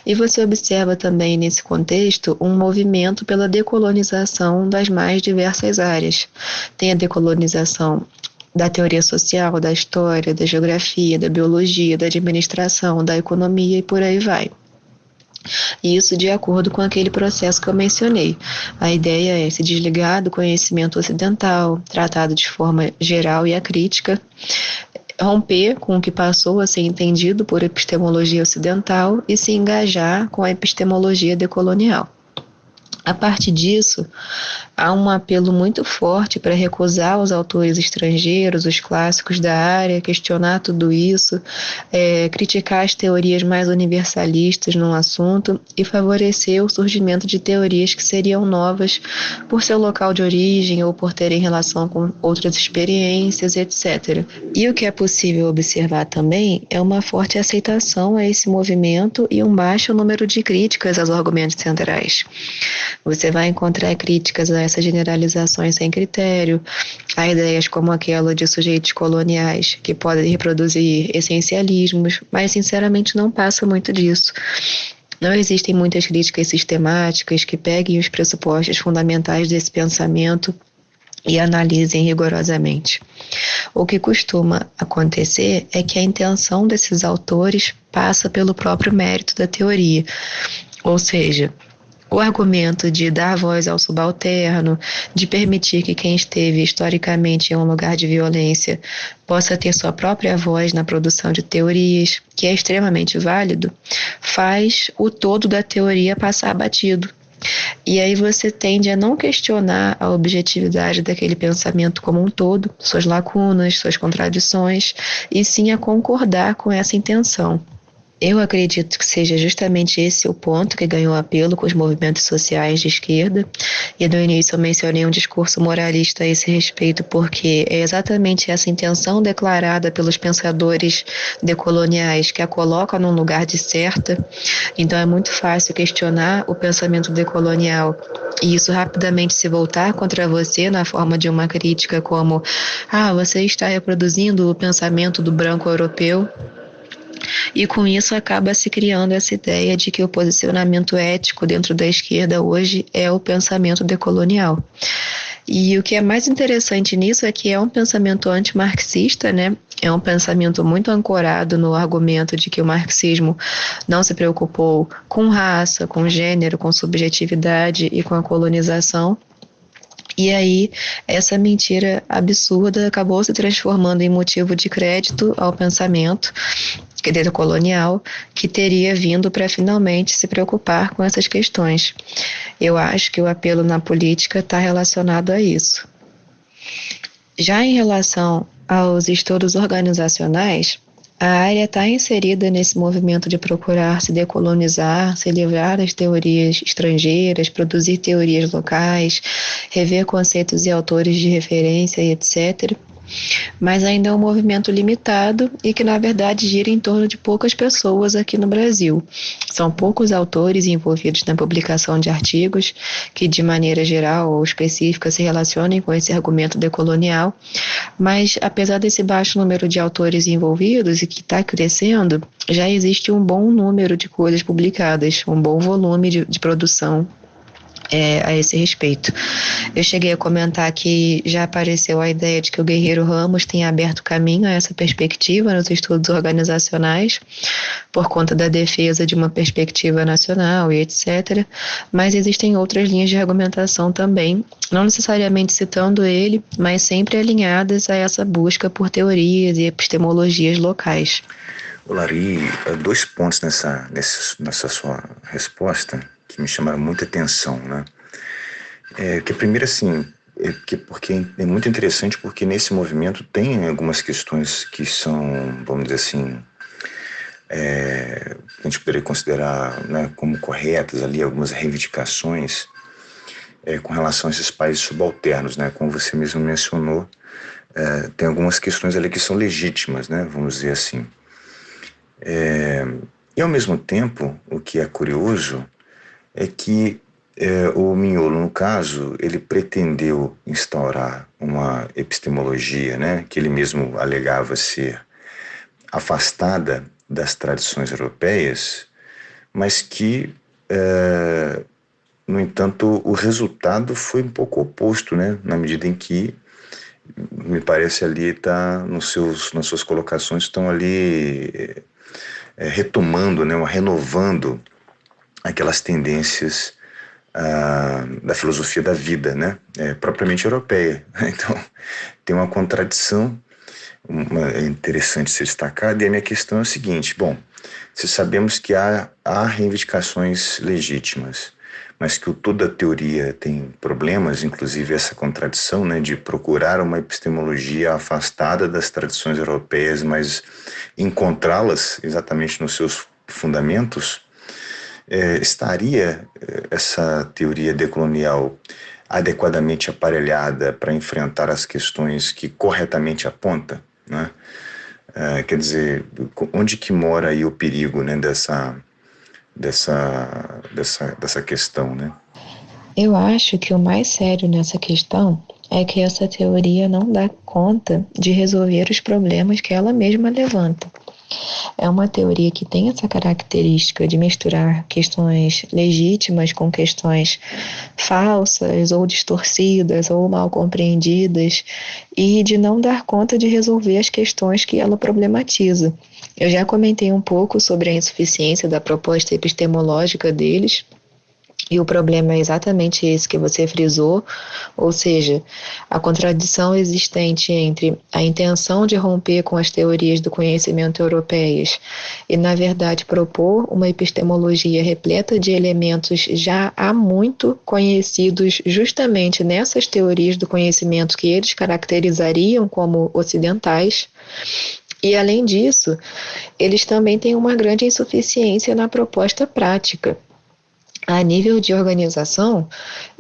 E você observa também, nesse contexto, um movimento pela decolonização das mais diversas áreas. Tem a decolonização da teoria social, da história, da geografia, da biologia, da administração, da economia e por aí vai. Isso de acordo com aquele processo que eu mencionei. A ideia é se desligar do conhecimento ocidental, tratado de forma geral e acrítica, romper com o que passou a ser entendido por epistemologia ocidental e se engajar com a epistemologia decolonial. A partir disso, há um apelo muito forte para recusar os autores estrangeiros, os clássicos da área, questionar tudo isso, criticar as teorias mais universalistas no assunto e favorecer o surgimento de teorias que seriam novas por seu local de origem ou por terem relação com outras experiências, etc. E o que é possível observar também é uma forte aceitação a esse movimento e um baixo número de críticas aos argumentos centrais. Você vai encontrar críticas a essas generalizações sem critério, a ideias como aquela de sujeitos coloniais que podem reproduzir essencialismos, mas sinceramente não passa muito disso. Não existem muitas críticas sistemáticas que peguem os pressupostos fundamentais desse pensamento e analisem rigorosamente. O que costuma acontecer é que a intenção desses autores passa pelo próprio mérito da teoria, ou seja, o argumento de dar voz ao subalterno, de permitir que quem esteve historicamente em um lugar de violência possa ter sua própria voz na produção de teorias, que é extremamente válido, faz o todo da teoria passar batido. E aí você tende a não questionar a objetividade daquele pensamento como um todo, suas lacunas, suas contradições, e sim a concordar com essa intenção. Eu acredito que seja justamente esse o ponto que ganhou apelo com os movimentos sociais de esquerda, e no início eu mencionei um discurso moralista a esse respeito, porque é exatamente essa intenção declarada pelos pensadores decoloniais que a coloca num lugar de certa. Então é muito fácil questionar o pensamento decolonial e isso rapidamente se voltar contra você na forma de uma crítica como você está reproduzindo o pensamento do branco europeu. E com isso acaba se criando essa ideia de que o posicionamento ético dentro da esquerda hoje é o pensamento decolonial. E o que é mais interessante nisso é que é um pensamento antimarxista, né? É um pensamento muito ancorado no argumento de que o marxismo não se preocupou com raça, com gênero, com subjetividade e com a colonização. E aí, essa mentira absurda acabou se transformando em motivo de crédito ao pensamento colonial que teria vindo para finalmente se preocupar com essas questões. Eu acho que o apelo na política está relacionado a isso. Já em relação aos estudos organizacionais, a área está inserida nesse movimento de procurar se decolonizar, se livrar das teorias estrangeiras, produzir teorias locais, rever conceitos e autores de referência e etc., mas ainda é um movimento limitado e que, na verdade, gira em torno de poucas pessoas aqui no Brasil. São poucos autores envolvidos na publicação de artigos que, de maneira geral ou específica, se relacionem com esse argumento decolonial, mas, apesar desse baixo número de autores envolvidos e que está crescendo, já existe um bom número de coisas publicadas, um bom volume de produção a esse respeito. Eu cheguei a comentar que já apareceu a ideia de que o Guerreiro Ramos tem aberto caminho a essa perspectiva nos estudos organizacionais, por conta da defesa de uma perspectiva nacional e etc., mas existem outras linhas de argumentação também, não necessariamente citando ele, mas sempre alinhadas a essa busca por teorias e epistemologias locais. Lari, dois pontos nessa sua resposta que me chamaram muita atenção, né? Que primeiro, assim, porque é muito interessante porque nesse movimento tem algumas questões que são, vamos dizer assim, a gente poderia considerar, né, como corretas ali, algumas reivindicações com relação a esses países subalternos, né? Como você mesmo mencionou, tem algumas questões ali que são legítimas, né? Vamos dizer assim. E ao mesmo tempo, o que é curioso é que o Mignolo, no caso, ele pretendeu instaurar uma epistemologia, né, que ele mesmo alegava ser afastada das tradições europeias, mas que, no entanto, o resultado foi um pouco oposto, né, na medida em que, me parece ali, nas suas colocações, estão ali retomando, né, renovando aquelas tendências da filosofia da vida, né? Propriamente europeia. Então, tem uma contradição interessante ser destacada, e a minha questão é a seguinte: bom, se sabemos que há reivindicações legítimas, mas que toda a teoria tem problemas, inclusive essa contradição, né, de procurar uma epistemologia afastada das tradições europeias, mas encontrá-las exatamente nos seus fundamentos, estaria essa teoria decolonial adequadamente aparelhada para enfrentar as questões que corretamente aponta, né? Quer dizer, onde que mora aí o perigo, né, dessa questão, né? Eu acho que o mais sério nessa questão é que essa teoria não dá conta de resolver os problemas que ela mesma levanta. É uma teoria que tem essa característica de misturar questões legítimas com questões falsas ou distorcidas ou mal compreendidas e de não dar conta de resolver as questões que ela problematiza. Eu já comentei um pouco sobre a insuficiência da proposta epistemológica deles, e o problema é exatamente esse que você frisou, ou seja, a contradição existente entre a intenção de romper com as teorias do conhecimento europeias e, na verdade, propor uma epistemologia repleta de elementos já há muito conhecidos justamente nessas teorias do conhecimento que eles caracterizariam como ocidentais. E, além disso, eles também têm uma grande insuficiência na proposta prática. A nível de organização,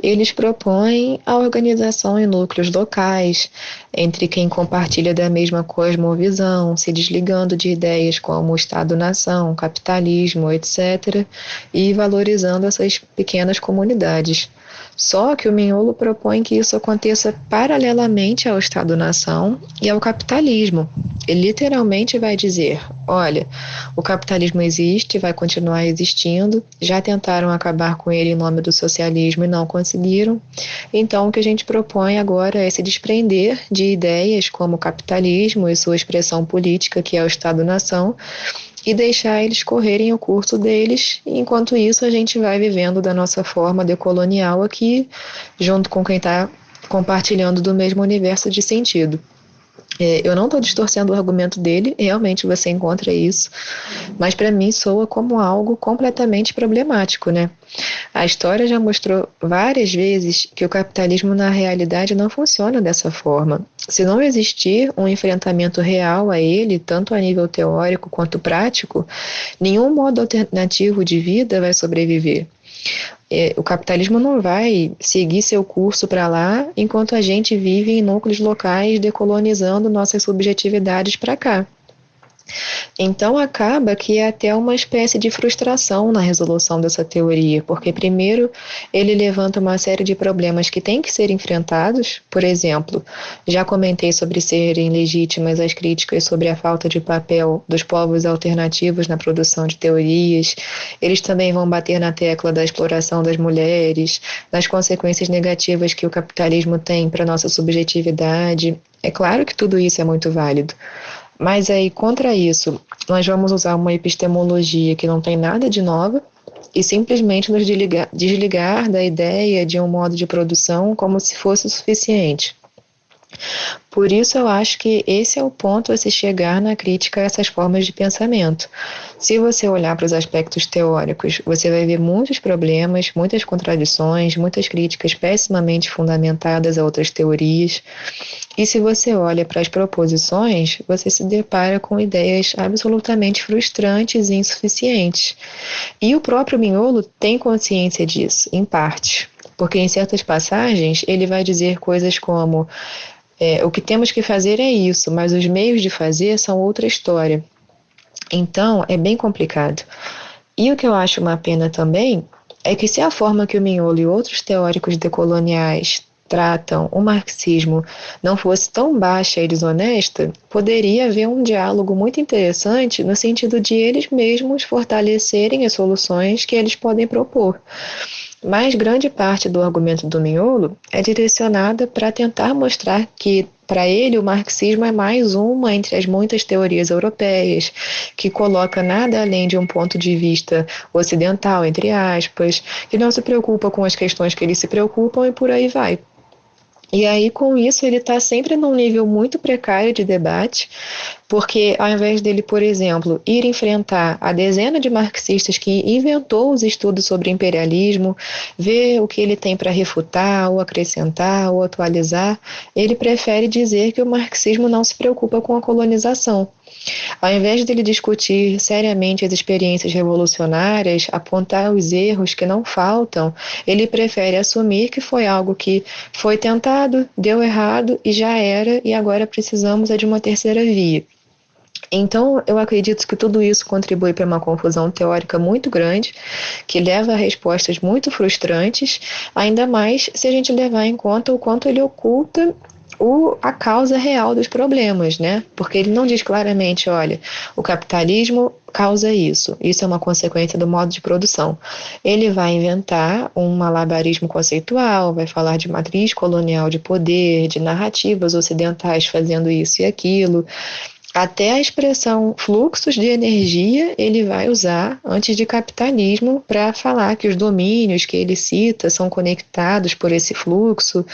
eles propõem a organização em núcleos locais, entre quem compartilha da mesma cosmovisão, se desligando de ideias como Estado-nação, capitalismo, etc., e valorizando essas pequenas comunidades. Só que o miolo propõe que isso aconteça paralelamente ao Estado-nação e ao capitalismo. Ele literalmente vai dizer, olha, o capitalismo existe, vai continuar existindo, já tentaram acabar com ele em nome do socialismo e não conseguiram, então o que a gente propõe agora é se desprender de ideias como o capitalismo e sua expressão política, que é o Estado-nação, e deixar eles correrem o curso deles, e enquanto isso a gente vai vivendo da nossa forma decolonial aqui, junto com quem está compartilhando do mesmo universo de sentido. Eu não estou distorcendo o argumento dele, realmente você encontra isso, mas para mim soa como algo completamente problemático, né? A história já mostrou várias vezes que o capitalismo na realidade não funciona dessa forma. Se não existir um enfrentamento real a ele, tanto a nível teórico quanto prático, nenhum modo alternativo de vida vai sobreviver. O capitalismo não vai seguir seu curso para lá enquanto a gente vive em núcleos locais decolonizando nossas subjetividades para cá. Então acaba que é até uma espécie de frustração na resolução dessa teoria, porque primeiro ele levanta uma série de problemas que têm que ser enfrentados, por exemplo, já comentei sobre serem legítimas as críticas sobre a falta de papel dos povos alternativos na produção de teorias, eles também vão bater na tecla da exploração das mulheres, das consequências negativas que o capitalismo tem para a nossa subjetividade. É claro que tudo isso é muito válido. Mas aí, contra isso, nós vamos usar uma epistemologia que não tem nada de nova e simplesmente nos desligar da ideia de um modo de produção como se fosse o suficiente. Por isso eu acho que esse é o ponto a se chegar na crítica a essas formas de pensamento. Se você olhar para os aspectos teóricos, você vai ver muitos problemas, muitas contradições, muitas críticas pessimamente fundamentadas a outras teorias. E se você olha para as proposições, você se depara com ideias absolutamente frustrantes e insuficientes. E o próprio Miolo tem consciência disso, em parte, porque em certas passagens ele vai dizer coisas como o que temos que fazer é isso, mas os meios de fazer são outra história. Então, é bem complicado. E o que eu acho uma pena também é que se a forma que o Miolo e outros teóricos decoloniais tratam o marxismo não fosse tão baixa e desonesta, poderia haver um diálogo muito interessante no sentido de eles mesmos fortalecerem as soluções que eles podem propor. Mas grande parte do argumento do Miolo é direcionada para tentar mostrar que, para ele, o marxismo é mais uma entre as muitas teorias europeias, que coloca nada além de um ponto de vista ocidental, entre aspas, que não se preocupa com as questões que eles se preocupam e por aí vai. E aí, com isso, ele está sempre num nível muito precário de debate, porque ao invés dele, por exemplo, ir enfrentar a dezena de marxistas que inventou os estudos sobre imperialismo, ver o que ele tem para refutar, ou acrescentar, ou atualizar, ele prefere dizer que o marxismo não se preocupa com a colonização. Ao invés dele discutir seriamente as experiências revolucionárias, apontar os erros que não faltam, ele prefere assumir que foi algo que foi tentado, deu errado e já era, e agora precisamos de uma terceira via. Então, eu acredito que tudo isso contribui para uma confusão teórica muito grande, que leva a respostas muito frustrantes, ainda mais se a gente levar em conta o quanto ele oculta a causa real dos problemas, né? Porque ele não diz claramente, olha, o capitalismo causa isso é uma consequência do modo de produção. Ele vai inventar um malabarismo conceitual, vai falar de matriz colonial de poder, de narrativas ocidentais fazendo isso e aquilo. Até a expressão fluxos de energia ele vai usar antes de capitalismo para falar que os domínios que ele cita são conectados por esse fluxo,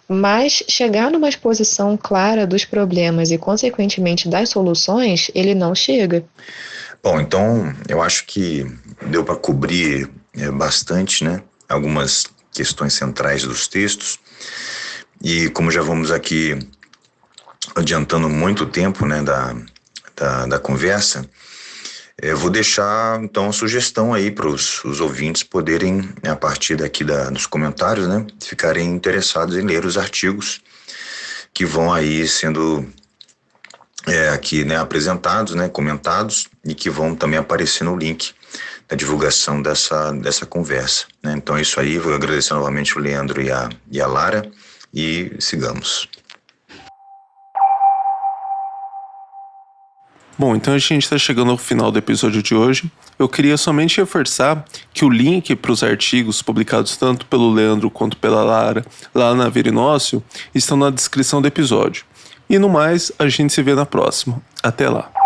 mas chegar numa exposição clara dos problemas e, consequentemente, das soluções, ele não chega. Bom, então eu acho que deu para cobrir bastante, né, algumas questões centrais dos textos, e como já vamos aqui adiantando muito tempo, né, da conversa, eu vou deixar então a sugestão aí para os ouvintes poderem, a partir daqui dos comentários, né, ficarem interessados em ler os artigos que vão aí sendo aqui, né, apresentados, né, comentados, e que vão também aparecer no link divulgação dessa conversa, né? Então é isso aí, vou agradecer novamente o Leandro e a Lara e sigamos. Bom, então a gente está chegando ao final do episódio de hoje. Eu queria somente reforçar que o link para os artigos publicados tanto pelo Leandro quanto pela Lara lá na Verinócio estão na descrição do episódio. E no mais, a gente se vê na próxima. Até lá!